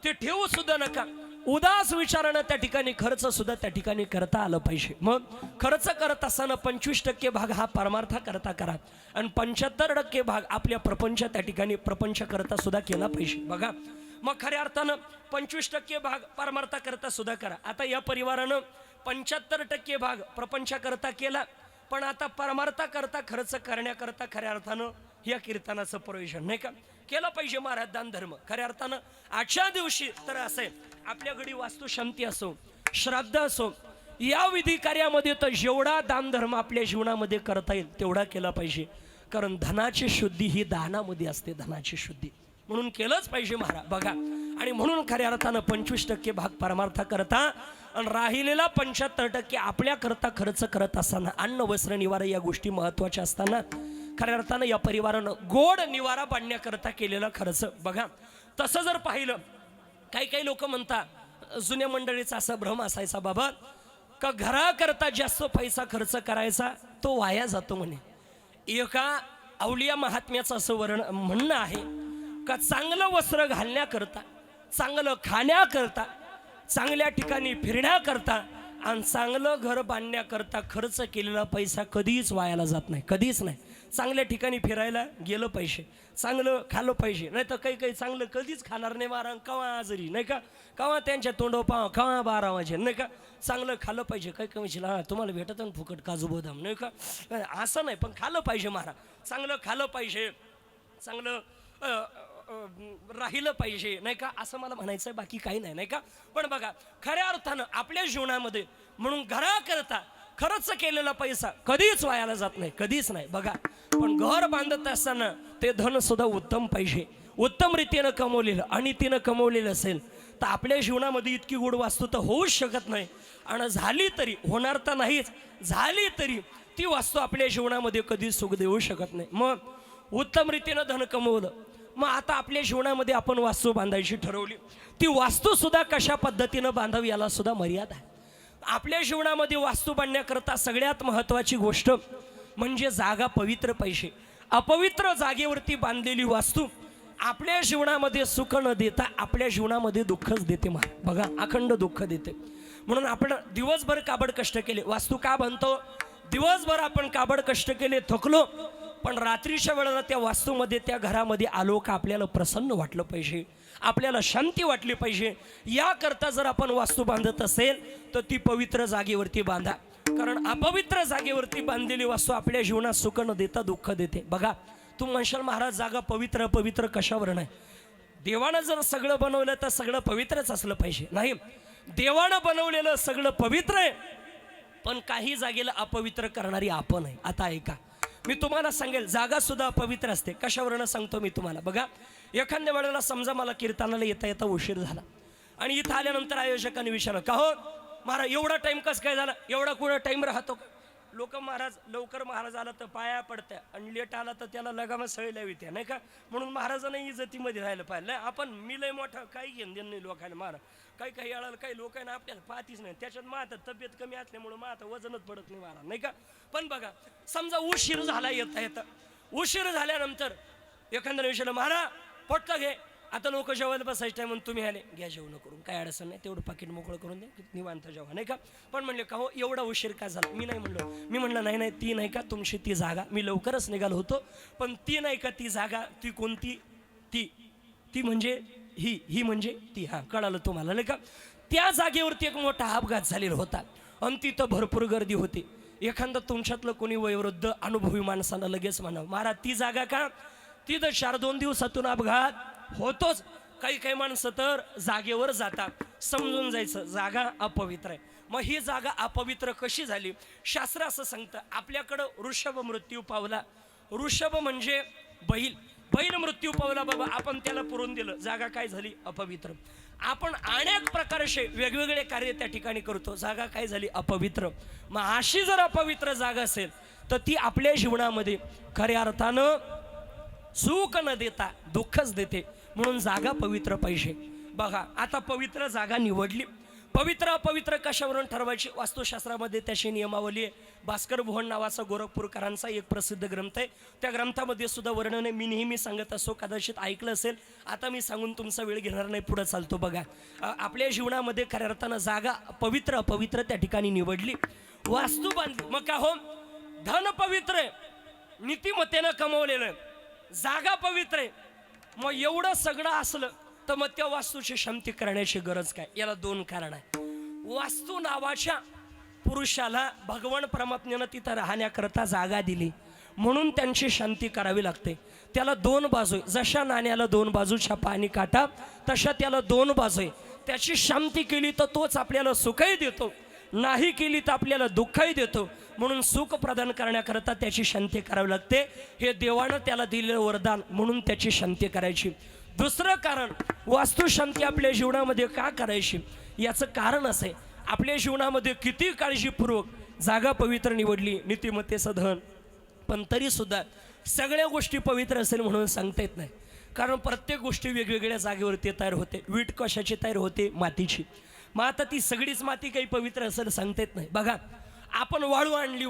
ते ठेवू सुद्धा नका. उदास विचारानं त्या ठिकाणी खर्च सुद्धा त्या ठिकाणी करता आलं पाहिजे. मग खर्च करत असताना 25% भाग हा परमार्था करता करा आणि 75% भाग आपल्या प्रपंच त्या ठिकाणी प्रपंच करता सुद्धा केला पाहिजे. बघा मग खऱ्या अर्थानं 25% भाग परमार्था करता सुद्धा करा. आता या परिवारानं 75% भाग प्रपंच करता केला, पण आता परमार्था करता खर्च करण्याकरता खऱ्या अर्थानं या कीर्तनाचं प्रयोजन नाही का केलं पाहिजे महाराज. दान धर्म खऱ्या अर्थानं आजच्या दिवशी तर असेल आपल्या घडी वास्तुशांती असो श्राद्ध असो या विधी कार्यामध्ये तर जेवढा दान धर्म आपल्या जीवनामध्ये करता येईल तेवढा केला पाहिजे. कारण धनाची शुद्धी ही दानामध्ये असते, धनाची शुद्धी म्हणून केलंच पाहिजे महाराज. बघा आणि म्हणून खऱ्या अर्थानं 25% भाग परमार्था करता आणि राहिलेला 75% आपल्या करता खर्च करत असताना अन्न वस्त्र निवारा या गोष्टी महत्वाच्या असताना खऱ्या अर्थानं या परिवारानं गोड निवारा बांधण्याकरता केलेला खर्च. बघा तसं जर पाहिलं काही काही लोक म्हणतात जुन्या मंडळीचा असा भ्रम असायचा बाबा का घराकरता जास्त पैसा खर्च करायचा तो वाया जातो म्हणे. एका अवलिया महात्म्याचं असं म्हणणं आहे का चांगलं वस्त्र घालण्याकरता, चांगलं खाण्याकरता, चांगल्या ठिकाणी फिरण्याकरता आणि चांगलं घर बांधण्याकरता खर्च केलेला पैसा कधीच वायाला जात नाही, कधीच नाही. चांगल्या ठिकाणी फिरायला गेलं पाहिजे, चांगलं खाल्लं पाहिजे. नाही तर काही काही चांगलं कधीच खाणार नाही महाराज. कवा आजरी नाही का, कवा त्यांच्या तोंडो पावा, कवा 12 वाजे नाही का. चांगलं खाल्लं पाहिजे. काही कमी तुम्हाला भेटत ना फुकट काजू बदाम नाही का, असं नाही पण खाल्लं पाहिजे महाराज. चांगलं खाल्लं पाहिजे, चांगलं राहिलं पाहिजे नाही का, असं मला म्हणायचं आहे. बाकी काही नाही नाही का. पण बघा खऱ्या अर्थानं आपल्या जीवनामध्ये म्हणून घराकरता खर्च केलेला पैसा कधीच वायाला जात नाही, कधीच नाही. बघा पण घर बांधत असताना ते धन सुद्धा उत्तम पाहिजे, उत्तम रीतीनं कमवलेलं आणि तिनं कमवलेलं असेल तर आपल्या जीवनामध्ये इतकी गोड वास्तू तर होऊच शकत नाही. आणि झाली तरी, होणार तर नाहीच, झाली तरी ती वास्तू आपल्या जीवनामध्ये कधीच सुख देऊ शकत नाही. मग उत्तम रीतीनं धन कमवलं, मग आता आपल्या जीवनामध्ये आपण वास्तू बांधायची ठरवली. ती वास्तू सुद्धा कशा पद्धतीनं बांधावी याला सुद्धा मर्यादा आहे. आपल्या जीवनामध्ये वास्तू बांधण्याकरता सगळ्यात महत्त्वाची गोष्ट म्हणजे जागा पवित्र पाहिजे. अपवित्र जागेवरती बांधलेली वास्तू आपल्या जीवनामध्ये सुख न देता आपल्या जीवनामध्ये दुःखच देते. बघा अखंड दुःख देते. म्हणून आपण दिवसभर काबड कष्ट केले, वास्तू का बांधतो, दिवसभर आपण काबड कष्ट केले, थकलो, पण रात्रीच्या वेळेला त्या वास्तूमध्ये त्या घरामध्ये आलो का आपल्याला प्रसन्न वाटलं पाहिजे, आपल्याला शांती वाटली पाहिजे. याकरता जर आपण वास्तू बांधत असेल तर ती पवित्र जागेवरती बांधा. कारण अपवित्र जागेवरती बांधलेली वास्तू आपल्या जीवनात सुख न देता दुःख देते. बघा तू म्हणशाल महाराज जागा पवित्र पवित्र कशावर नाही. देवानं जर सगळं बनवलं तर सगळं पवित्रच असलं पाहिजे. नाही, देवानं बनवलेलं सगळं पवित्र आहे, पण काही जागेला अपवित्र करणारी आपण आहे. आता ऐका, मी तुम्हाला सांगेल जागा सुद्धा अपवित्र असते. कशावरनं सांगतो मी तुम्हाला. बघा एखाद्या वेळेला समजा मला कीर्तनाला येता येता उशीर झाला आणि इथं आल्यानंतर आयोजकांनी विचारलं का हो महाराज एवढा टाइम कसं काय झाला, एवढा कुठं टाइम राहतो का? लोक महाराज लवकर महाराज आला तर पाया पडत्या आणि लेट आला तर त्याला लगाम सवय लावित्या नाही का. म्हणून महाराजांना इज्जतीमध्ये राहायला पाहिजे. आपण मी लय मोठा काही घेऊन देणं नाही लोकांना. महाराज काही काही वेळाला काही लोकांना आपल्याला पाहतीच नाही. त्याच्यात माझा तब्येत कमी असल्यामुळे माझा वजनच पडत नाही महाराज नाही का. पण बघा समजा उशीर झाला येता येता, उशीर झाल्यानंतर एखाद्या विषयाला महाराज पटका घे, आता लोक जेवायला बसायचं टाइम म्हणून तुम्ही आले, घ्या जेवण करून, काय अडचण नाही, तेवढं पाकिट मोकळं करून द्या, निवांत जेवा नाही का. पण म्हणले का हो एवढा उशीर का झाला? मी नाही म्हणलो, मी म्हणलं नाही नाही ती नाही का तुमची ती जागा, मी लवकरच निघालो होतो, पण ती नाही का ती जागा, ती कोणती? ती म्हणजे ही म्हणजे ती. हां कळालं तुम्हाला नाही का. त्या जागेवरती एक मोठा अपघात झालेला होता आणि तिथं भरपूर गर्दी होती. एखादं तुमच्यातलं कोणी वयोवृद्ध अनुभवी माणसानं लगेच म्हणावं महाराज ती जागा का, तिथं 4-2 दिवसातून अपघात होतोच. काही काही माणसं तर जागेवर जातात, समजून जायचं जागा अपवित्र आहे. मग ही जागा अपवित्र कशी झाली? शास्त्र असं सांगतं आपल्याकडं वृषभ मृत्यू पावला. वृषभ म्हणजे बैल मृत्यू पावला बाबा, आपण त्याला पुरून दिलं, जागा काय झाली? अपवित्र. आपण अनेक प्रकारचे वेगवेगळे कार्य त्या ठिकाणी करतो, जागा काय झाली? अपवित्र. मग अशी जर अपवित्र जागा असेल तर ती आपल्या जीवनामध्ये खऱ्या अर्थानं सुख न देता दुःखच देते. म्हणून जागा पवित्र पाहिजे. बघा आता पवित्र जागा निवडली. पवित्र अपवित्र कशावरून ठरवायची? वास्तुशास्त्रामध्ये त्याची नियमावली आहे. भास्कर भुवन नावाचा गोरखपूरकरांचा एक प्रसिद्ध ग्रंथ आहे. त्या ग्रंथामध्ये सुद्धा वर्णन आहे. मी नेहमी सांगत असो, कदाचित ऐकलं असेल, आता मी सांगून तुमचा वेळ घेणार नाही, पुढे चालतो. बघा आपल्या जीवनामध्ये खऱ्या अर्थानं जागा पवित्र अपवित्र त्या ठिकाणी निवडली, वास्तू बांधली. मग का हो, धन पवित्र आहे, नीतिमत्तेनं कमवलेलं आहे, जागा पवित्र आहे. मग एवढं सगळं असलं तर मग त्या वास्तूची शांती करण्याची गरज काय? याला 2 कारण आहे. वास्तू नावाच्या पुरुषाला भगवान परमात्म्यानं तिथं राहण्याकरता जागा दिली, म्हणून त्यांची शांती करावी लागते. त्याला 2 बाजू आहे. जशा नाण्याला 2 बाजूच्या पाणी काटा तशा त्याला 2 बाजू आहे. त्याची शांती केली तर तोच आपल्याला सुखही देतो, नाही केली तर आपल्याला दुःखही देतो. म्हणून सुख प्रदान करण्याकरता त्याची शांती करावी लागते. हे देवानं त्याला दिलेलं वरदान, म्हणून त्याची शांती करायची. दुसरं कारण, वास्तुशांती आपल्या जीवनामध्ये का करायची याचं कारण असं आहे, आपल्या जीवनामध्ये किती काळजीपूर्वक जागा पवित्र निवडली, नीतिमत्तेचं धन, पण तरीसुद्धा सगळ्या गोष्टी पवित्र असेल म्हणून सांगता येत नाही. कारण प्रत्येक गोष्टी वेगवेगळ्या जागेवरती तयार होते. वीट कशाची तयार होते? मातीची. मग आता ती सगळीच माती काही पवित्र असेल सांगता येत नाही. बघा आपण वाळू आणली,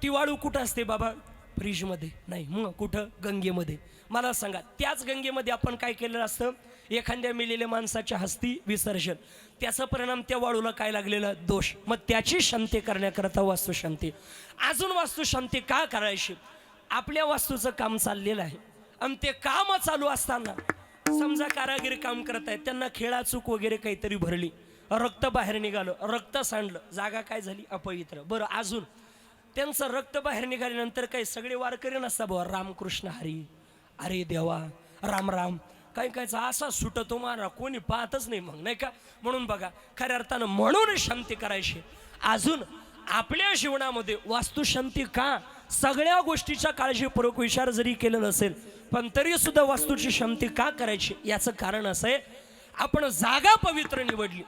ती वाळू कुठं असते बाबा? फ्रीजमध्ये नाही, मग कुठं? गंगेमध्ये. मला सांगा, त्याच गंगेमध्ये आपण काय केलेलं असतं? एखाद्या मेलेल्या माणसाच्या हस्ती विसर्जन, त्याचा परिणाम त्या वाळूला काय लागलेला? दोष. मग त्याची शांती करण्याकरता वास्तुशांती. अजून वास्तुशांती का करायची? आपल्या वास्तूचं काम चाललेलं आहे आणि ते काम चालू असताना समजा कारागीर काम करत आहेत, त्यांना खेळाचूक वगैरे काहीतरी भरली, रक्त बाहेर निघालं, रक्त सांडलं, जागा काय झाली? अपवित्र. बरं अजून त्यांचं रक्त बाहेर निघाल्यानंतर काही सगळे वारकरी नसतात बुवा, रामकृष्ण हरी, अरे देवा, राम राम, काही कायचा असा सुटतो मारा, कोणी पाहतच नाही मग नाही का. म्हणून बघा खऱ्या अर्थानं म्हणून शांती करायची. अजून आपल्या जीवनामध्ये वास्तुशांती का? सगळ्या गोष्टीचा काळजीपूर्वक विचार जरी केला नसेल पण तरी सुद्धा वास्तूची शांती का करायची याचं कारण असं आहे, आपण जागा पवित्र निवडली,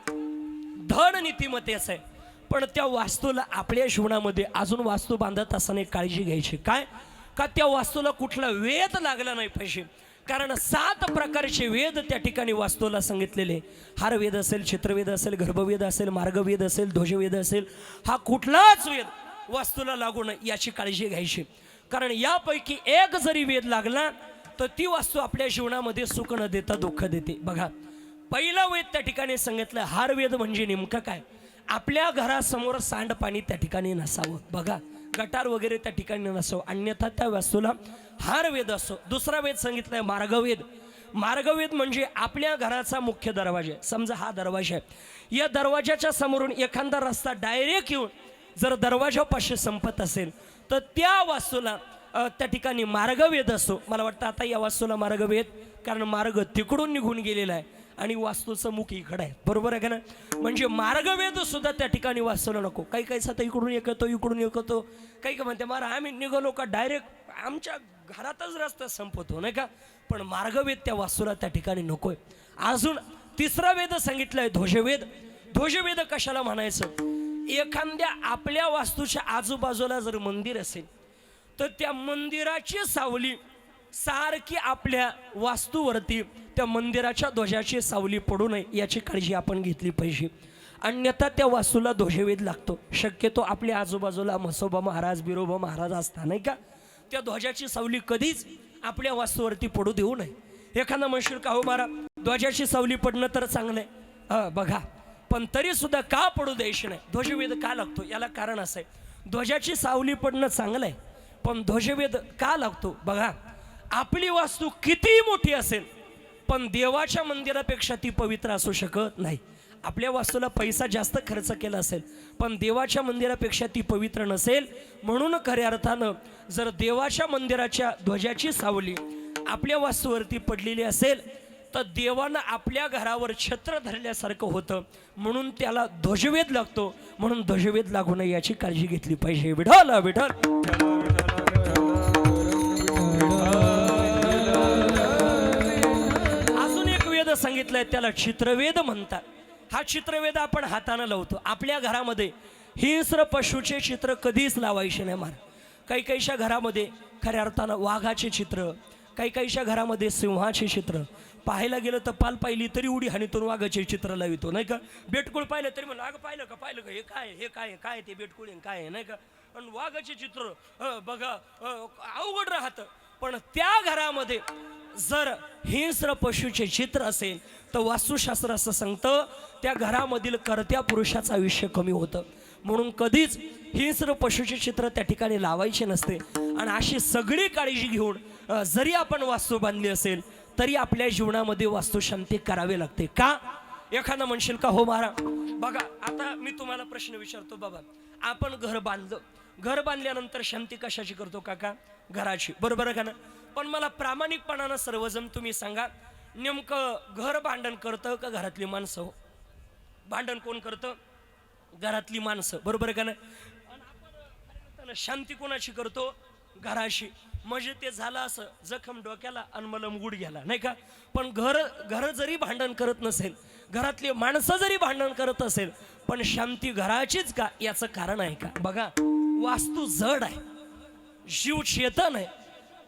धन नीतिमत्तेचं आहे, पण त्या वास्तूला आपल्या जीवनामध्ये अजून वास्तू बांधत असताना काळजी घ्यायची. काय? का त्या वास्तूला कुठला वेद लागला नाही पाहिजे. कारण 7 प्रकारचे वेद त्या ठिकाणी वास्तूला सांगितलेले. हारवेद असेल, चित्रवेद असेल, गर्भवेद असेल, मार्गवेद असेल, ध्वजवेद असेल, हा कुठलाच वेद वास्तूला लागू नये याची काळजी घ्यायची. कारण यापैकी एक जरी वेद लागला तर ती वास्तू आपल्या जीवनामध्ये सुख न देता दुःख देते. बघा पहिला वेद त्या ठिकाणी सांगितलं, हारवेद म्हणजे नेमकं काय? आपल्या घरासमोर सांडपाणी त्या ठिकाणी नसावं. बघा गटार वगैरे त्या ठिकाणी नसावं, अन्यथा त्या वास्तूला हारवेद असो. दुसरा वेद सांगितलाय मार्गवेद. मार्गवेद म्हणजे आपल्या घराचा मुख्य दरवाजा. समजा हा दरवाजा आहे, या दरवाजाच्या समोरून एखादा रस्ता डायरेक्ट येऊन जर दरवाजापाशी संपत असेल तर त्या वास्तूला त्या ठिकाणी मार्गवेद असो. मला वाटतं आता या वास्तूला मार्गवेद, कारण मार्ग तिकडून निघून गेलेला आहे आणि वास्तूचं मुख इकडं आहे, बरोबर आहे का ना. म्हणजे मार्गवेद सुद्धा त्या ठिकाणी वास्तूला नको. काही काही तर इकडून एक येतो, इकडून एक येतो, काही काय म्हणते मारा आम्ही निघालो का डायरेक्ट आमच्या घरातच रस्ता संपतो नाही का. पण मार्गवेद त्या वास्तूला त्या ठिकाणी नकोय. अजून तिसरा वेद सांगितलाय ध्वजवेद. ध्वजवेद कशाला म्हणायचं? एखाद्या आपल्या वास्तूच्या आजूबाजूला जर मंदिर असेल तर त्या मंदिराची सावली सारखी आपल्या वास्तूवरती त्या मंदिराच्या ध्वजाची सावली पडू नये याची काळजी आपण घेतली पाहिजे. अन्यथा त्या वास्तूला ध्वजवेध लागतो. शक्यतो आपल्या आजूबाजूला म्हसोबा महाराज बिरोबा महाराज असतात नाही का, त्या ध्वजाची सावली कधीच आपल्या वास्तूवरती पडू देऊ नये. एखादा म्हणशील का हो महाराज ध्वजाची सावली पडणं तर चांगलं आहे, बघा पण तरी सुद्धा का पडू द्यायची नाही? ध्वजवेध का लागतो? याला कारण असं आहे, ध्वजाची सावली पडणं चांगलं आहे पण ध्वजवेध का लागतो? बघा, आपली वास्तू किती मोठी असेल पण देवाच्या मंदिरापेक्षा ती पवित्र असू शकत नाही. आपल्या वास्तूला पैसा जास्त खर्च केला असेल पण देवाच्या मंदिरापेक्षा ती पवित्र नसेल. म्हणून खऱ्या अर्थानं जर देवाच्या मंदिराच्या ध्वजाची सावली आपल्या वास्तूवरती पडलेली असेल तर देवानं आपल्या घरावर छत्र धरल्यासारखं होतं. म्हणून त्याला ध्वजवेध लागतो. म्हणून ध्वजवेध लागू नये याची काळजी घेतली पाहिजे. विठ्ठल विठ्ठल. अजून एक वेद सांगितलंय त्याला चित्रवेद म्हणतात. हा चित्रवेद आपण हाताने लावतो. आपल्या घरामध्ये हिंस्र पशुचे चित्र कधीच लावायचे नाही महाराज. काही काहीच्या घरामध्ये खऱ्या अर्थानं वाघाचे चित्र, काही काहीच्या घरामध्ये सिंहाचे चित्र, पाहायला गेलं तर पाल पाहिली तरी उडी हानीतून वाघाचे चित्र लावितो नाही का. बेटकुळ पाहिलं तरी म्हणलं अगं पाहिलं का हे काय हे काय काय ते बेटकुळ काय आहे नाही का. आणि वाघाचे चित्र बघा अवघड राहतं. पण त्या घरामध्ये जर हिंस्र पशुचे चित्र असेल तर वास्तुशास्त्र असं सांगतं त्या घरामधील कर्त्या पुरुषाचं आयुष्य कमी होतं. म्हणून कधीच हिंस्र पशुचे चित्र त्या ठिकाणी लावायचे नसते. आणि अशी सगळी काळजी घेऊन जरी आपण वास्तू बांधली असेल तरी आपल्या जीवनामध्ये वास्तुशांती करावी लागते. का? एखादा म्हणशील का हो महाराज बघा आता मी तुम्हाला प्रश्न विचारतो. बाबा आपण घर बांधलं, घर बांधल्यानंतर शांती कशाची करतो काका? घराची, बरोबर आहे का ना. पण मला प्रामाणिकपणानं सर्वजण तुम्ही सांगा नेमकं घर भांडण करतं का घरातली माणसं? हो, भांडण कोण करतं? घरातली माणसं, बरोबर आहे का ना. आणि आपण शांती कोणाची करतो? घराशी. म्हणजे ते झालं असं जखम डोक्याला आणि मलम गुडघ्याला नाही का. पण घर जरी भांडण करत नसेल, घरातली माणसं जरी भांडण करत असेल पण शांती घराचीच का याचं कारण आहे का? बघा वास्तू जड आहे, जीव चेतन आहे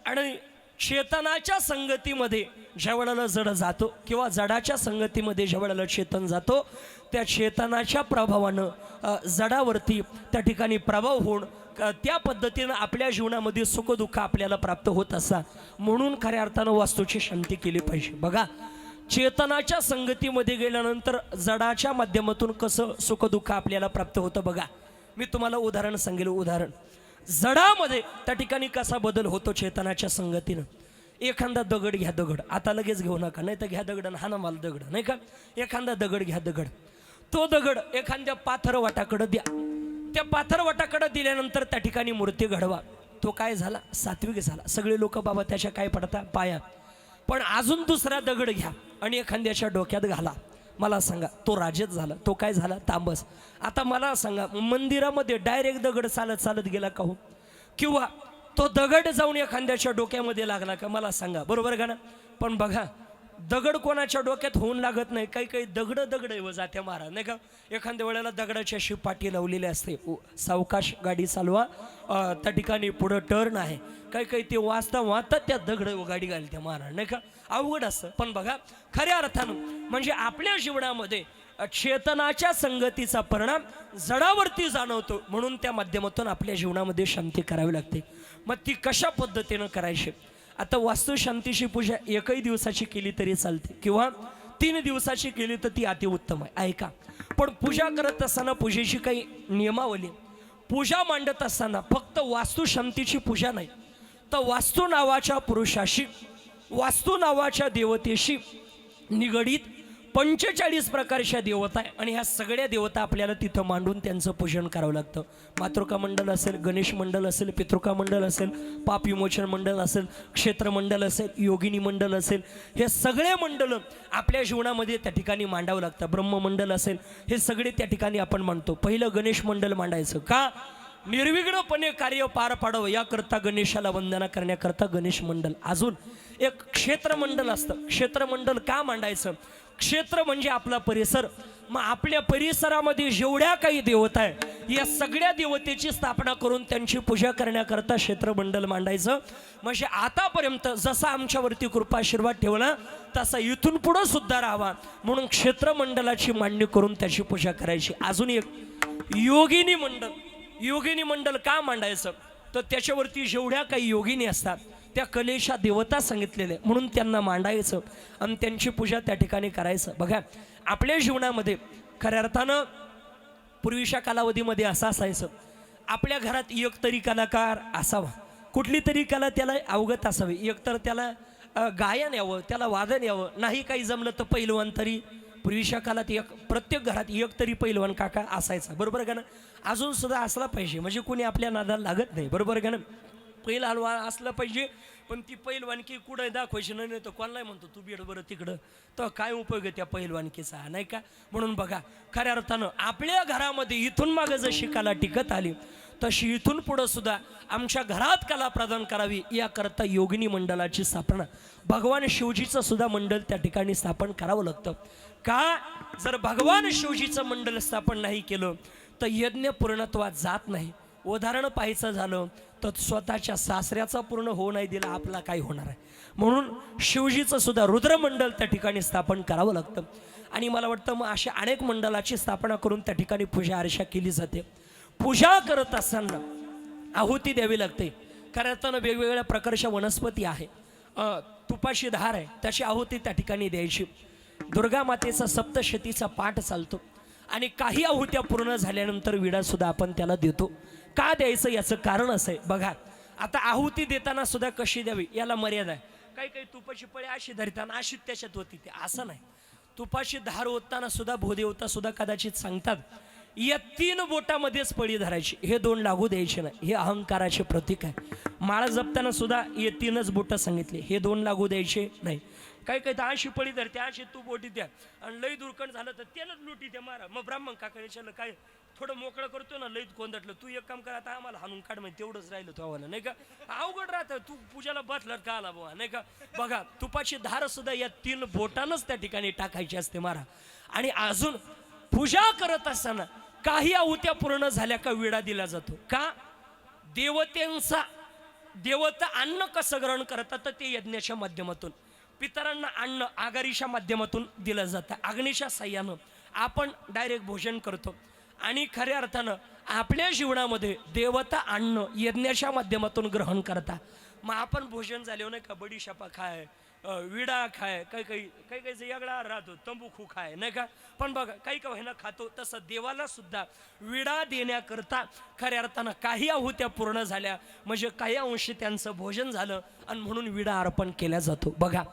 आणि चेतनाच्या संगतीमध्ये ज्या वेळेला जड जातो किंवा जडाच्या संगतीमध्ये ज्या वेळेला चेतन जातो त्या चेतनाच्या प्रभावानं जडावरती त्या ठिकाणी प्रभाव होऊन त्या पद्धतीनं आपल्या जीवनामध्ये सुखदुःख आपल्याला प्राप्त होत असा. म्हणून खऱ्या अर्थानं वास्तूची शांती केली पाहिजे. बघा चेतनाच्या संगतीमध्ये गेल्यानंतर जडाच्या माध्यमातून कसं सुखदुःख आपल्याला प्राप्त होतं. बघा मी तुम्हाला उदाहरण सांगेल. उदाहरण जडामध्ये त्या ठिकाणी कसा बदल होतो चेतनाच्या संगतीनं. एखादा दगड घ्या, दगड आता लगेच घेऊ नका नाही तर घ्या दगड हा ना मला दगड नाही का. एखादा दगड घ्या, दगड तो दगड एखाद्या पाथरवाटाकडे द्या. त्या पाथरवाटाकडे दिल्यानंतर त्या ठिकाणी मूर्ती घडवा. तो काय झाला? सात्विक झाला. सगळे लोक बाबा त्याच्या काय पडतात? पाया. पण अजून दुसरा दगड घ्या आणि एखाद्याच्या डोक्यात घाला. मला सांगा तो राजच झाला. तो काय झाला? तांबस. आता मला सांगा मंदिरामध्ये डायरेक्ट दगड चालत चालत गेला का हो? किंवा तो दगड जाऊन एखाद्याच्या डोक्यामध्ये लागला का? मला सांगा, बरोबर का ना. पण बघा दगड कोणाच्या डोक्यात होऊन लागत नाही. काही काही दगड जात्या महाराज नाही का. एखाद्या वेळेला दगडाची अशी पाठी लावलेली असते, सावकाश गाडी चालवा, त्या ठिकाणी पुढं टर्न आहे. काही काही ते वाचता त्या दगड गाडी घालते महाराज नाही का. अवघड असतं. पण बघा खऱ्या अर्थानं म्हणजे आपल्या जीवनामध्ये चेतनाच्या संगतीचा परिणाम जडावरती जाणवतो. म्हणून त्या माध्यमातून आपल्या जीवनामध्ये शांती करावी लागते. मग ती कशा पद्धतीनं करायची? आता वास्तुशांतीची पूजा एकही दिवसाची केली तरी चालते किंवा 3 दिवसाची केली तर ती अतिउत्तम आहे. ऐका, पण पूजा करत असताना पूजेची काही नियमावली. पूजा मांडत असताना फक्त वास्तुशांतीची पूजा नाही तर वास्तू नावाच्या पुरुषाशी, वास्तू नावाच्या देवतेशी निगडीत 45 प्रकारच्या देवता आहे आणि ह्या सगळ्या देवता आपल्याला तिथं मांडून त्यांचं पूजन करावं लागतं. मातृका मंडळ असेल, गणेश मंडळ असेल, पितृका मंडळ असेल, पाप विमोचन मंडळ असेल, क्षेत्र मंडळ असेल, योगिनी मंडळ असेल, हे सगळे मंडळ आपल्या जीवनामध्ये त्या ठिकाणी मांडावं लागतं. ब्रह्ममंडळ असेल, हे सगळे त्या ठिकाणी आपण मांडतो. पहिलं गणेश मंडळ मांडायचं का? निर्विघ्नपणे कार्य पार पाडावं याकरता गणेशाला वंदना करण्याकरता गणेश मंडळ. अजून एक क्षेत्रमंडळ असतं. क्षेत्रमंडळ का मांडायचं? क्षेत्र म्हणजे आपला परिसर, मग आपल्या परिसरामध्ये जेवढ्या काही देवता आहे या सगळ्या देवतेची स्थापना करून त्यांची पूजा करण्याकरता क्षेत्रमंडल मांडायचं. म्हणजे आतापर्यंत जसा आमच्यावरती कृपा आशीर्वाद ठेवला तसा इथून पुढं सुद्धा राहावा म्हणून क्षेत्रमंडलाची मांडणी करून त्याची पूजा करायची. अजून एक योगिनी मंडळ. योगिनी मंडळ का मांडायचं तर त्याच्यावरती जेवढ्या काही योगिनी असतात त्या कलेच्या देवता सांगितलेल्या म्हणून त्यांना मांडायचं आणि त्यांची पूजा त्या ठिकाणी करायचं. बघा आपल्या जीवनामध्ये खऱ्या अर्थानं पूर्वीच्या कालावधीमध्ये असं असायचं, आपल्या घरात एक तरी कलाकार असावा, कुठली तरी कला त्याला अवगत असावी, एकतर त्याला गायन यावं, त्याला वादन यावं, नाही काही जमलं तर पैलवान तरी. पूर्वीच्या काळात प्रत्येक घरात एक तरी पैलवान काका असायचा, बरोबर का ना. अजून सुद्धा असला पाहिजे म्हणजे कोणी आपल्या नादाला लागत नाही, बरोबर का ना. पैलवान असलं पाहिजे पण ती पैलवानकी कुठं दाखवायची नाही तर कोणाला म्हणतो तू बेड बरं तिकडं, तर काय उपयोग आहे त्या पैलवानकीचा, नाही का. म्हणून बघा खऱ्या अर्थानं आपल्या घरामध्ये इथून मागं जशी कला टिकत आली तशी इथून पुढं सुद्धा आमच्या घरात कला प्रदान करावी याकरता योगिनी मंडळाची स्थापना, भगवान शिवजीचं सुद्धा मंडळ त्या ठिकाणी स्थापन करावं लागतं. का जर भगवान शिवजीचं मंडळ स्थापन नाही केलं तर यज्ञ पूर्णत्वात जात नाही. उदाहरण पाहायचं झालं तर स्वतःच्या सासऱ्याचा पूर्ण होऊ नाही दिला आपला काय होणार आहे. म्हणून शिवजीचं सुद्धा रुद्रमंडळ त्या ठिकाणी स्थापन करावं लागतं. आणि मला वाटतं मग अशा अनेक मंडळाची स्थापना करून त्या ठिकाणी पूजा अर्चा केली जाते. पूजा करत असताना आहुती द्यावी लागते. खऱ्या अर्थानं वेगवेगळ्या प्रकारच्या वनस्पती आहे, तुपाशी धार आहे, त्याची आहुती त्या ठिकाणी द्यायची. दुर्गा मातेचा सप्तशतीचा पाठ चालतो आणि काही आहुत्या पूर्ण झाल्यानंतर विडासुद्धा आपण त्याला देतो. का द्यायचं याचं कारण असं आहे. बघा आता आहुती देताना सुद्धा कशी द्यावी याला मर्यादा आहे. काही काही तुपाची पळी अशी धरताना अशी त्याच्यात होती, ते असं नाही. तुपाची धार ओतताना सुद्धा भूदेवता सुद्धा कदाचित सांगतात या 3 बोटामध्येच पळी धरायची, हे 2 लागू द्यायचे नाही, हे अहंकाराचे प्रतीक आहे. माळा जपताना सुद्धा हे 3च बोटं सांगितले, हे 2 लागू द्यायचे नाही. काही काही तर अशी पळी धरते अशी तू बोटी द्या आणि लई दुर्कण झालं तर त्यालाच लुटी द्या मारा. मग ब्राह्मण काका विचारलं काय थोडं मोकळं करतो ना, लईत कोंदटलं, तू एक काम कर आता आम्हाला हाणून काढ म्हणजे तेवढंच राहिलं तो आव्हानं, नाही का. अवघड राहतं, तू पूजाला बसला का आला बुवा, नाही का. बघा तुपाची धार सुद्धा या 3 बोटानंच त्या ठिकाणी टाकायची असते मारा. आणि अजून पूजा करत असताना काही आहुत्या पूर्ण झाल्या का विडा दिला जातो. का देवतेंचा देवता अन्न कसं ग्रहण करतात तर ते यज्ञाच्या माध्यमातून, पितरांना अन्न आगारीच्या माध्यमातून दिलं जातं, अग्नीच्या साह्यानं आपण डायरेक्ट भोजन करतो. आणि खऱ्या अर्थानं आपल्या जीवनामध्ये देवता अन्न यज्ञाच्या माध्यमातून ग्रहण करता. मग आपण भोजन झाल्यावर नाही का बडीशापा खाय, विडा खाय, काही काही वेगळा राहतो, तंबाखू खाय, नाही का. पण बघा काही काही ना खातो तसं देवाला सुद्धा विडा देण्याकरता खऱ्या अर्थानं काही आहुत्या पूर्ण झाल्या म्हणजे काही अंशी त्यांचं भोजन झालं आणि म्हणून विडा अर्पण केला जातो. बघा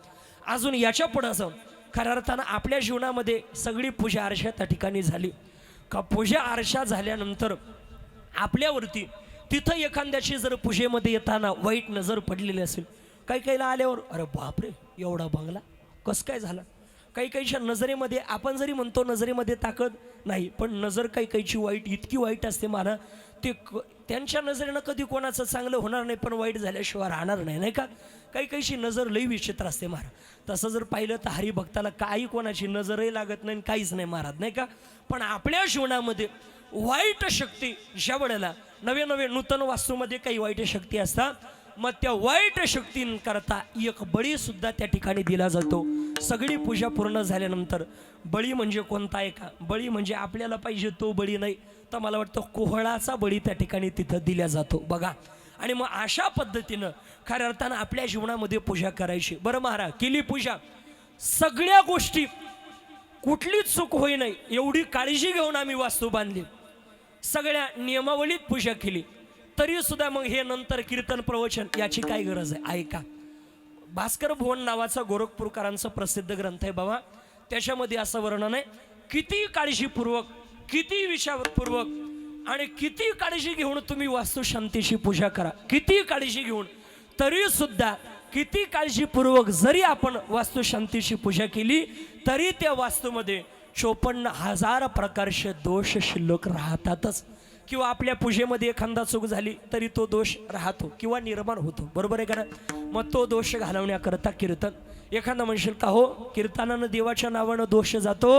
अजून याच्या पुढं जाऊन खऱ्या अर्थानं आपल्या जीवनामध्ये सगळी पूजा अर्चा त्या ठिकाणी झाली का. पूजा अर्चा झाल्यानंतर आपल्यावरती तिथं एखाद्याची जर पूजेमध्ये येताना वाईट नजर पडलेली असेल, काही काहीला आल्यावर अरे बापरे एवढा बंगला कसं काय झाला, काही काहीच्या नजरेमध्ये आपण जरी म्हणतो नजरेमध्ये ताकद नाही पण नजर काही काहीची वाईट इतकी वाईट असते मला ते त्यांच्या नजरेनं कधी कोणाचं चांगलं होणार नाही पण वाईट झाल्याशिवाय राहणार नाही, नाही का. काही काहीची नजर लई विचित्र असते महाराज. तसं जर पाहिलं तर हरिभक्ताला काही कोणाची नजरही लागत नाही काहीच नाही महाराज, नाही का. पण आपल्या जीवनामध्ये वाईट शक्ती ज्या वेळेला नवे नवे नूतन वास्तूमध्ये काही वाईट शक्ती असतात मग त्या वाईट शक्तींकरता एक बळी सुद्धा त्या ठिकाणी दिला जातो. सगळी पूजा पूर्ण झाल्यानंतर बळी म्हणजे कोणता आहे का, बळी म्हणजे आपल्याला पाहिजे तो बळी नाही तर मला वाटतं कोहळाचा बळी त्या ठिकाणी तिथं दिला जातो. बघा आणि मग अशा पद्धतीनं खऱ्या अर्थानं आपल्या जीवनामध्ये पूजा करायची. बरं महाराज केली पूजा, सगळ्या गोष्टी कुठलीच चूक होई नाही एवढी काळजी घेऊन आम्ही वास्तू बांधली, सगळ्या नियमावलीत पूजा केली तरी सुद्धा मग हे नंतर कीर्तन प्रवचन याची काय गरज आहे. ऐका भास्कर भुवन नावाचा गोरखपूरकरांचा प्रसिद्ध ग्रंथ आहे बाबा, त्याच्यामध्ये असं वर्णन आहे किती काळजीपूर्वक किती विचारपूर्वक आणि किती काळजी घेऊन तुम्ही वास्तुशांतीची पूजा करा, किती काळजी घेऊन तरी सुद्धा किती काळजीपूर्वक जरी आपण वास्तुशांतीची पूजा केली तरी त्या वास्तूमध्ये 54,000 प्रकारचे दोष शिल्लक राहतातच. किंवा आपल्या पूजेमध्ये एखादा चूक झाली तरी तो दोष राहतो किंवा निर्माण होतो, बरोबर आहे का ना. मग तो दोष घालवण्याकरता कीर्तन. एखादा म्हणशील का हो कीर्तनानं देवाच्या नावानं दोष जातो,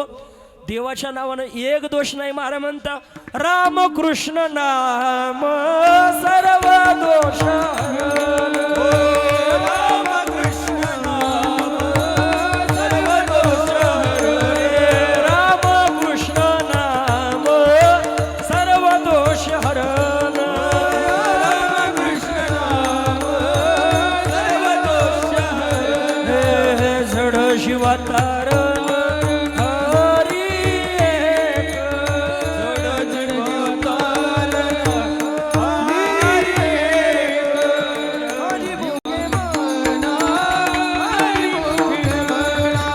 देवाच्या नावानं एक दोष नाही. महाराज म्हणता राम कृष्ण नाम सर्व दोष हरण. राम कृष्ण नाम सर्व दोष हरण. राम कृष्ण नाम सर्व दोष हरण. राम कृष्ण नाम सर्व दोष हरण. हे जड शिवा तारण हरी एक. जड जीव तारण हरी एक. हरी मुखे म्हणा, हरी मुखे म्हणा,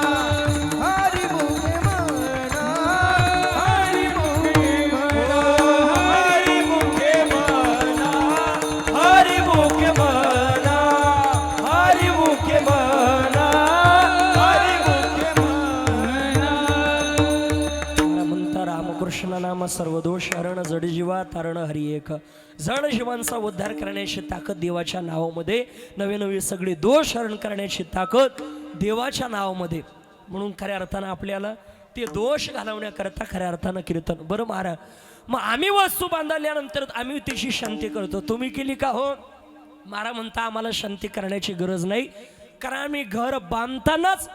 हरी मुखे म्हणा, हरी मुखे म्हणा, हरी मुखे म्हणा, हरी मुखे म्हणा, हरी मुखे म्हणा. हरी मुखे म्हणा. मला म्हणता रामकृष्ण नाम सर्व दोष हरण. जड जीवा तारण हरी एक. जड जीवांचा उद्धार करण्याची ताकद देवाच्या नावामध्ये. नवे नवे सगळे दोष हरण करण्याची ताकद देवाच्या नावामध्ये. म्हणून खऱ्या अर्थानं आपल्याला ते दोष घालवण्याकरता खऱ्या अर्थानं कीर्तन. बरं महाराज, मग आम्ही वस्तू बांधल्यानंतर आम्ही त्याची शांती करतो, तुम्ही केली का हो? महाराज म्हणता आम्हाला शांती करण्याची गरज नाही, कारण आम्ही घर बांधतानाच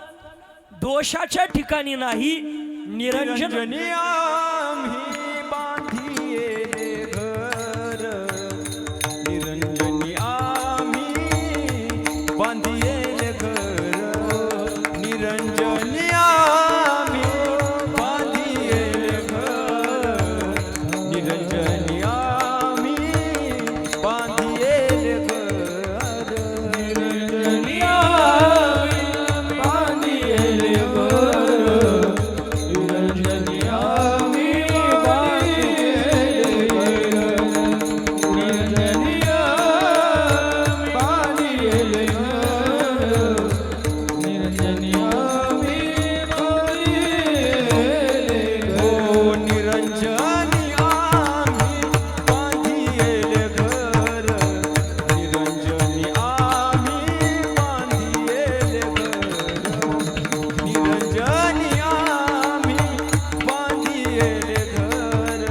दोषाच्या ठिकाणी नाही, निरंजन निरंजनी आम्ही बांधिले घर. निरंजनी आम्ही बांधिले घर. निरंजनी आम्ही बांधिले घर. निरंजनी आम्ही बांधिले घर. निरंजनी आम्ही बांधिले घर. निरंजनी आम्ही बांधिले घर. निरंजनी आम्ही बांधिले घर. निरंजनी आम्ही बांधिले घर. हो निरंजनी आम्ही बांधिले घर. निरंजनी आम्ही बांधिले घर. निरंजनी आम्ही बांधिले घर.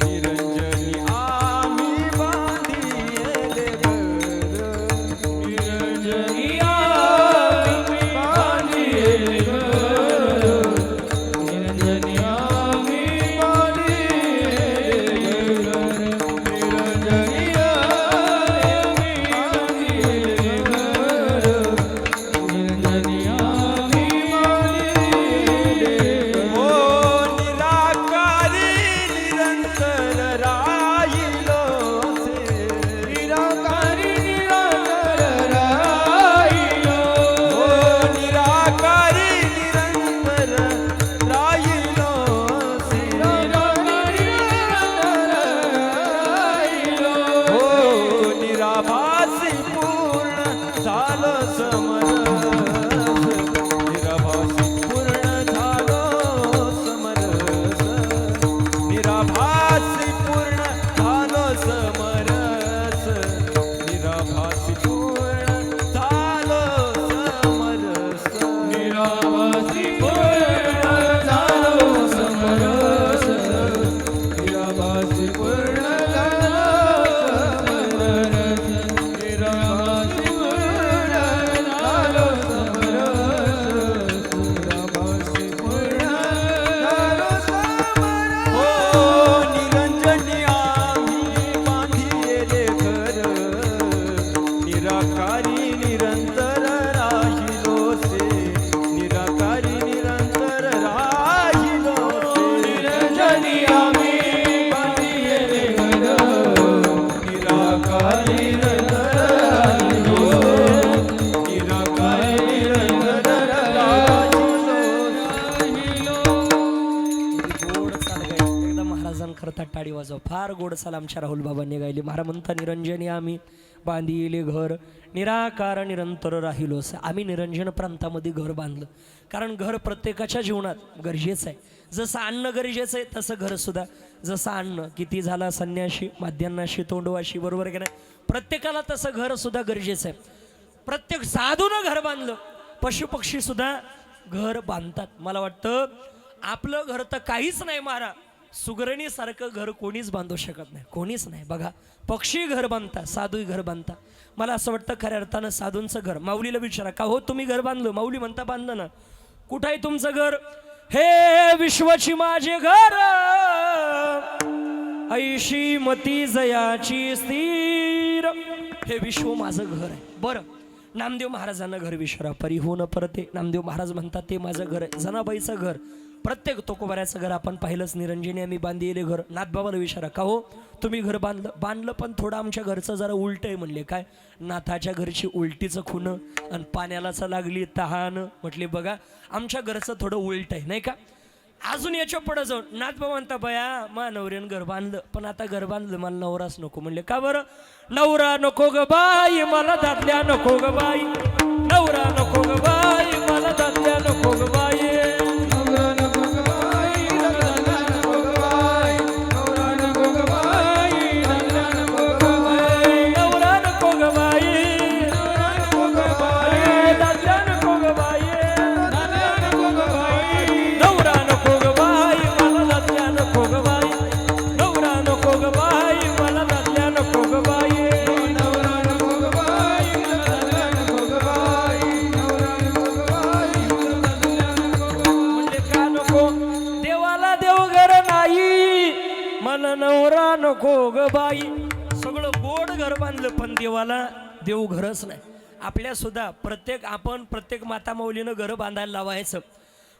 निरंजनी आम्ही बांधिले घर. निरंजनी आम्ही बांधिले घर. निरंजनी आम्ही बांधिले घर. निरंजनी आम्ही बांधिले घर. निरंजनी आम्ही बांधिले घर. हो निराकारी निरंतर राहिलो से. निराकारी निरंतर राहिलो. हो निराकारी निरंतर राहिलो से. निराकारी निरंतर राहिलो. हो निराभासी पूर्ण झालो समरस. निराभासी पूर्ण झालो समरस. निराभासी पूर्ण झालो समरस. निराभासी पूर्ण झालो समरस. निराभासी पूर्ण झालो समरस. निराभासी पूर्ण झालो समरस. निराभासी पूर्ण झालो समरस. निराभासी पूर्ण झालो समरस. हो निरंजनी आम्ही बांधिले घर. निराकारी निरंतर राहिलो से. निराकारी निरंतर राहिलो से. निरंजनी आम्ही बांधिले घर. निराकारी निरंतर राहिलो से. निराकारी निरंतर राहिलो. गोड चाल गाय एकदा महाराजांकरता टाळी वाजव. फार गोड चाल आमच्या राहुल बाबांनी गायली. महाराज म्हणता निरंजनी आम्ही बांधिले घर. निराकार निरंतर राहिलोस. आम्ही निरंजन प्रांतामध्ये घर बांधलं, कारण घर प्रत्येकाच्या जीवनात गरजेचं आहे. जसं अन्न गरजेचं आहे तसं घर सुद्धा. जसं अन्न किती झाला संन्याशी माध्यान्नाशी तोंडवाशी, बरोबर की नाही? प्रत्येकाला तसं घर सुद्धा गरजेचं आहे. प्रत्येक साधूनं घर बांधलं, पशुपक्षी सुद्धा घर बांधतात. मला वाटतं आपलं घर तर काहीच नाही मारा, सुगरणीसारखं घर कोणीच बांधू शकत नाही, कोणीच नाही. बघा, पक्षी घर बांधता, साधूही घर बांधता. मला असं वाटतं खऱ्या अर्थानं साधूंचं घर. माऊलीला विचारा, का हो तुम्ही घर बांधलं? माऊली म्हणता, बांधलं ना. कुठं आहे तुमचं घर? हे विश्वाची माझे घर, ऐशी मती जयाची स्थिर. हे विश्व माझं घर आहे. बरं, नामदेव महाराजांना घर विचारा, परी हो न परते. नामदेव महाराज म्हणतात ते माझं घर आहे. जनाबाईचं घर, प्रत्येक तुकोबाऱ्याचं घर आपण पाहिलंच. निरंजनी आम्ही बांधलेले घर. नाथबाबाला विचारा, का हो तुम्ही घर बांधलं पण थोडं आमच्या घरचं जरा उलट आहे. म्हणले, काय? नाथाच्या घरची उलटीचं खुणं आणि पाण्यालाच लागली तहान. म्हटले, बघा आमच्या घरचं थोडं उलट आहे, नाही का? अजून याच्या पुढे जाऊन नाथबाबा म्हणता, बया मा नवऱ्यानं घर बांधलं, पण आता घर बांधलं मला नवराच नको. म्हणले, का बरं? नवरा नको ग बाई मला दादल्या नको ग बाई, नवरा नको ग बाई मला दादल्या नको ग बाई. नवरा नको ग बाई. सगळं गोड घर बांधलं पण देवाला देव घरच नाही. आपल्या सुद्धा प्रत्येक माता माऊलीनं घर बांधायला लावायचं,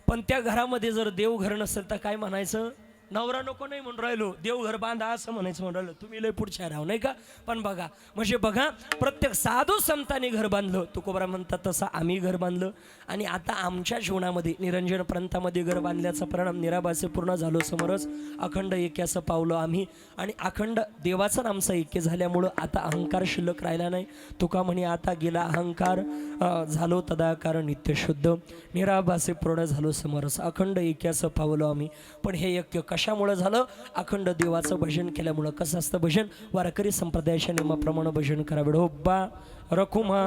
पण त्या घरामध्ये जर देव घर नसेल तर काय म्हणायचं? नवरा नको नाही म्हणून राहिलो, देव घर बांधा असं म्हणायचं म्हणून राहिलो. तुम्ही लय पुढच्या राव, नाही का? पण बघा, म्हणजे बघा, प्रत्येक साधू संतांनी घर बांधलं. तुकोबरा म्हणतात तसं आम्ही घर बांधलं. आणि आता आमच्या जीवनामध्ये निरंजन प्रांतामध्ये घर बांधल्याचा परिणाम निराबाचे पूर्ण झालो. समोरच अखंड ऐक्याचं पावलो आम्ही, आणि अखंड देवाचं आमचं ऐक्य झाल्यामुळं आता अहंकार शिल्लक राहिला नाही. तुका म्हणे, आता गेला अहंकार, झालो तदाकार नित्यशुद्ध, निराबाचे पूर्ण झालो. समोरच अखंड ऐक्याचं पावलो आम्ही. पण हे ऐक्य कशामुळे झालं? अखंड देवाचं भजन केल्यामुळं. कसं असतं भजन? वारकरी संप्रदायाच्या नियमाप्रमाणे भजन करावे. ढोबा रखुमा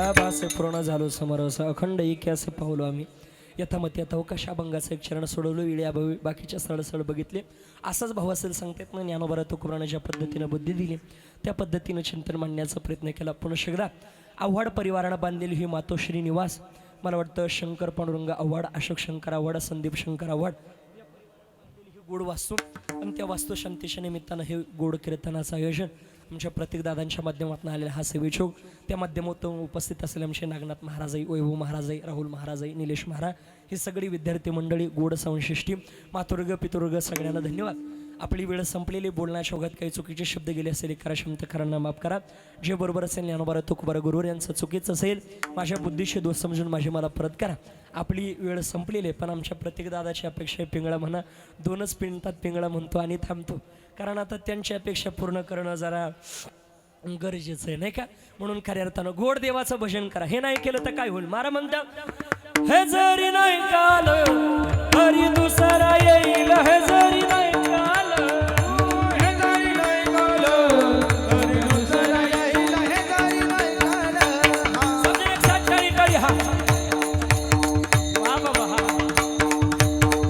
निराभासे पूर्ण झालो समरस अखंड एके असे पावलो आम्ही यथामती आता कशा भंगाचं एक चरण सोडवलं वेळ्या बाकीच्या सरळ सरळ बघितले असाच भाव असेल सांगतात ना ज्ञानोबा तुकोबाराने ज्या पद्धतीनं बुद्धी दिली त्या पद्धतीनं चिंतन मांडण्याचा प्रयत्न केला पुन्हा एकदा आव्हाड परिवारानं बांधलेली ही मातोश्री निवास मला वाटतं शंकर पांडुरंग आव्हाड अशोक शंकर आव्हाड संदीप शंकर आव्हाड गोड वास्तू आणि त्या वास्तुशांतीच्या निमित्तानं हे गोड कीर्तनाचं आयोजन आमच्या प्रतीकदादांच्या माध्यमातून आलेला हा सेवेचोक त्या माध्यमातून उपस्थित असलेले आमचे नागनाथ महाराजाई वैभव महाराजाई राहुल महाराजाई निलेश महाराज ही सगळी विद्यार्थी मंडळी गोड संशिष्टी मातुर्ग पितुर्ग सगळ्यांना धन्यवाद आपली वेळ संपलेली बोलण्याच्या ओघात काही चुकीचे शब्द गेले असेल करा क्षमताकारांना माफ करा जे बरोबर असेल ज्ञानोबा तुकोबा गुरुवर यांचं चुकीचं असेल माझ्या बुद्धीशी दोष समजून माझी मला परत करा आपली वेळ संपलेली आहे पण आमच्या प्रत्येकदादाची अपेक्षा पिंगळा म्हणा दोनच पिंडतात पिंगळा म्हणतो आणि थांबतो कारण आता त्यांची अपेक्षा पूर्ण करणं जरा गरजेचं आहे नाही का म्हणून खऱ्या अर्थानं गोड देवाचं भजन करा हे नाही केलं तर काय होईल मारा म्हणता हे जरी नाही काल हरी दुसरा येईल हे जरी नाही काल हे जरी नाही काल हरी दुसरा येईल हे जरी नाही काल समजा एक साथ टाळी टाळी हा वा बाबा हा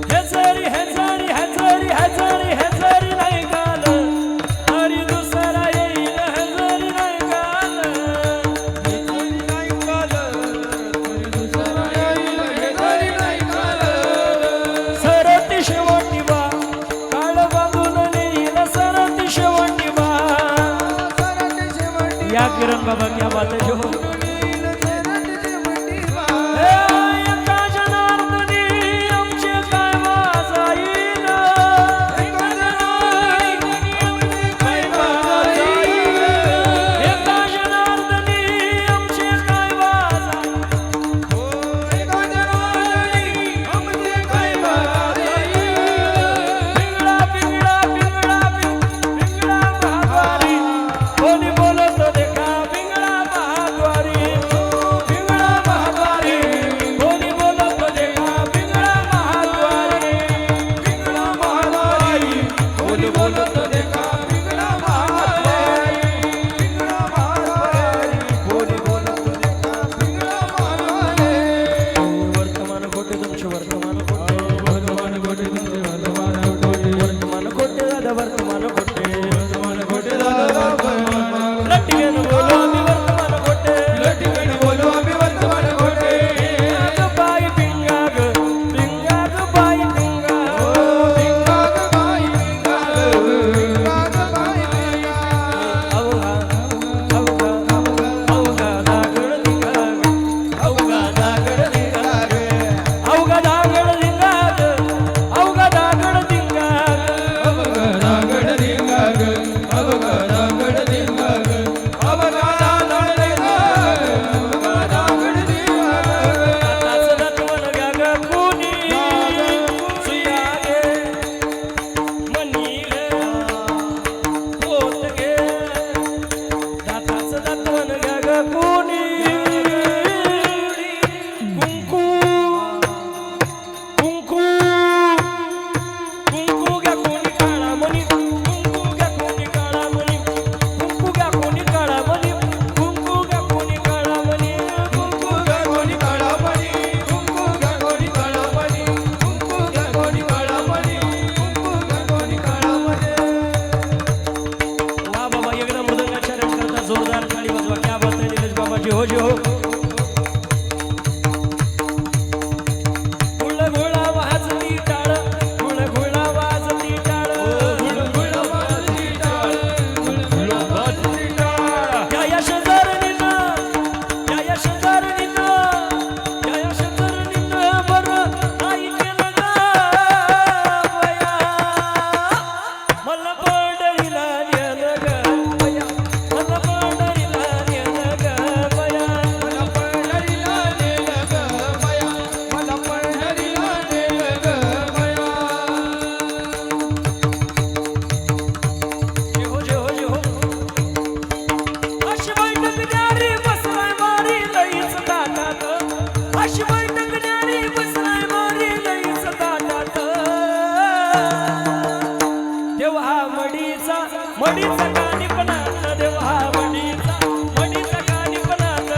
हे जरी हे जरी हे जरी हे जरी हे जरी नाही काल हरी दुसरा येईल हे जरी नाही काल हे जरी नाही काल हरी दुसरा येईल हे जरी नाही काल सरती शेवटी बा काळ बांधून नेईल सरती शेवटी बा सरते शेवटी या किरण बाबा क्या बात है जो येईल सरते शेवटी बा एका जनार्दनी आमचे काय वाजाईल एका जनार्दनी आमचे काय वाजाईल एका जनार्दनी आमचे काय वाजाईल हो एका जनार्दनी आमचे काय वाजाईल पिंगळा पिंगळा पिंगळा पिंगळा महाद्वारी कोणी बोलत देखा पिंगळा महाद्वारी पिंगळा महाद्वारी कोणी बोलत देखा पिंगळा महाद्वारी पिंगळा महाद्वारी कोणी बोलत देखा पिंगळा महाद्वारी पिंगळा महाद्वारी कोणी बोलत देखा पिंगळा महाद्वारी वर्तमान कोटे तुमचे वर्तमान कोटे वर्तमान कोटे तुमचे वर्तमान कोटे वर्तमान कोटे दादा वर्तमान कोटे वर्तमान कोटे दादा लटकेन बोलो आम्ही वर्तमान कोटे लटकन बोलो आम्ही वर्तमान कोटे पिंगाग बाई पिंगाग पिंगाग बाई पिंगाग पिंगाग बाई पिंगाग पिंगाग बाई पिंगाग अवघा अवघा अवघा दागड दिंगाग अवघा दागड दिंगाग अवघा दागड दिंगाग अवघा दागड दिंगाग अवघडागड दिंगाग अवघडागड दिंगाग अवघडागड दिंगाग अवघडागड दिंगाग दाताचं दातवण गाग कोणी सुयागे म्हणील होत गे दाताचं दातवण गाग कोणी कुंकू कुंकू कुंकू घ्या कोणी काळा मणी कुंकू घ्या कोणी काळा मणी कुंकू घ्या कोणी काळा मणी कुंकू घ्या कोणी काळा मणी कुंकू घ्या कोणी काळा मणी कुंकू घ्या कोणी काळा मणी कुंकू घ्या कोणी काळा मणी कुंकू घ्या कोणी काळा मणी वा बाबा एकदा मृदंगाच्या रट करता जोरदार थाळी वाजवा क्या बात आहे निलेश बाबाजी हो जी हो गुळगुळा वाजती टाळ गुळगुळा वाजती टाळ गुळगुळ वाजती टाळ गुळगुळ वाजती टाळ या या शेजारणीनं या या शेजारणीनं या या शेजारणीनं बरं नाही केलं ग बया मला पंढरीला नेलं ग बया मला पंढरीला नेलं ग बया मला पंढरीला नेलं ग बया मला पंढरीला नेलं ग बया जे हो जे हो अशी बैठक न्यारी बसलाय मारी लईच ताटात अशी बैठक न्यारी बसलाय मारी लईच ताटात देवा मडीचा कानिपणात देवा मडीचा कानिपणात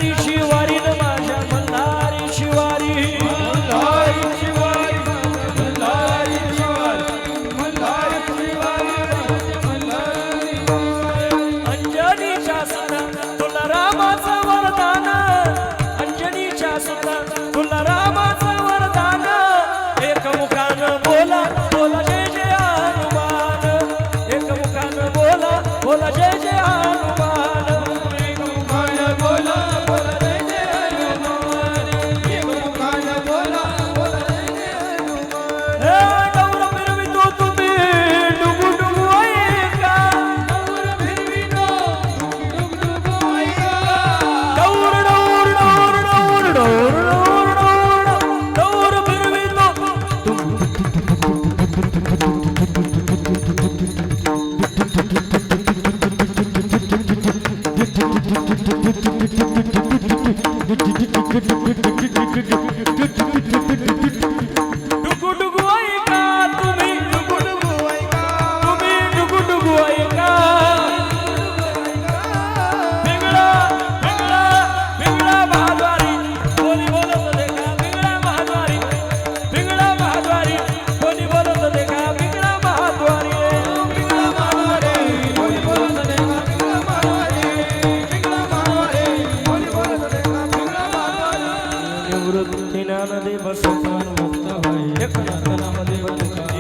मल्हारी शिवारी न माझ्या मल्हारी शिवारी मल्हारी शिवारी मल्हारी शिवारी मल्हारी शिवारी मल्हारी अंजनीच्या सुना तुला रामाचं वरदान अंजनीच्या सुना तुला रामाचं वरदान एक मुखानं बोला बोला जय जय हनुमान एक मुखानं बोला बोला जय जय हनुमान एक मुखानं बोला बोला जय जय हनुमान एक मुखानं बोला बोला जय जय हनुमान हे डौर फिरवितो तुम्ही डुगु डुगु ऐका डौर फिरवितो डुगडुग ऐका डौर डौर डौर डौर डौर डौर डौर फिरवितो डुगु डुगु ऐका तुम्ही डुगडुग ऐका तुम्ही डुगु डुगु ऐका पिंगळा पिंगळा पिंगळा महाद्वारी कोणी बोलत देखा पिंगळा महाद्वारी पिंगळा महाद्वारी कोणी बोलत देखा पिंगळा महाद्वारी पिंगळा मारवाडे कोणी बोलत देखा पिंगळा मारवाडे पिंगळा मारवाडे कोणी बोलत देखा पिंगळा मारवाडे निवृत्ती ज्ञानदेव संतान मुक्त होय एक नामदेव तुका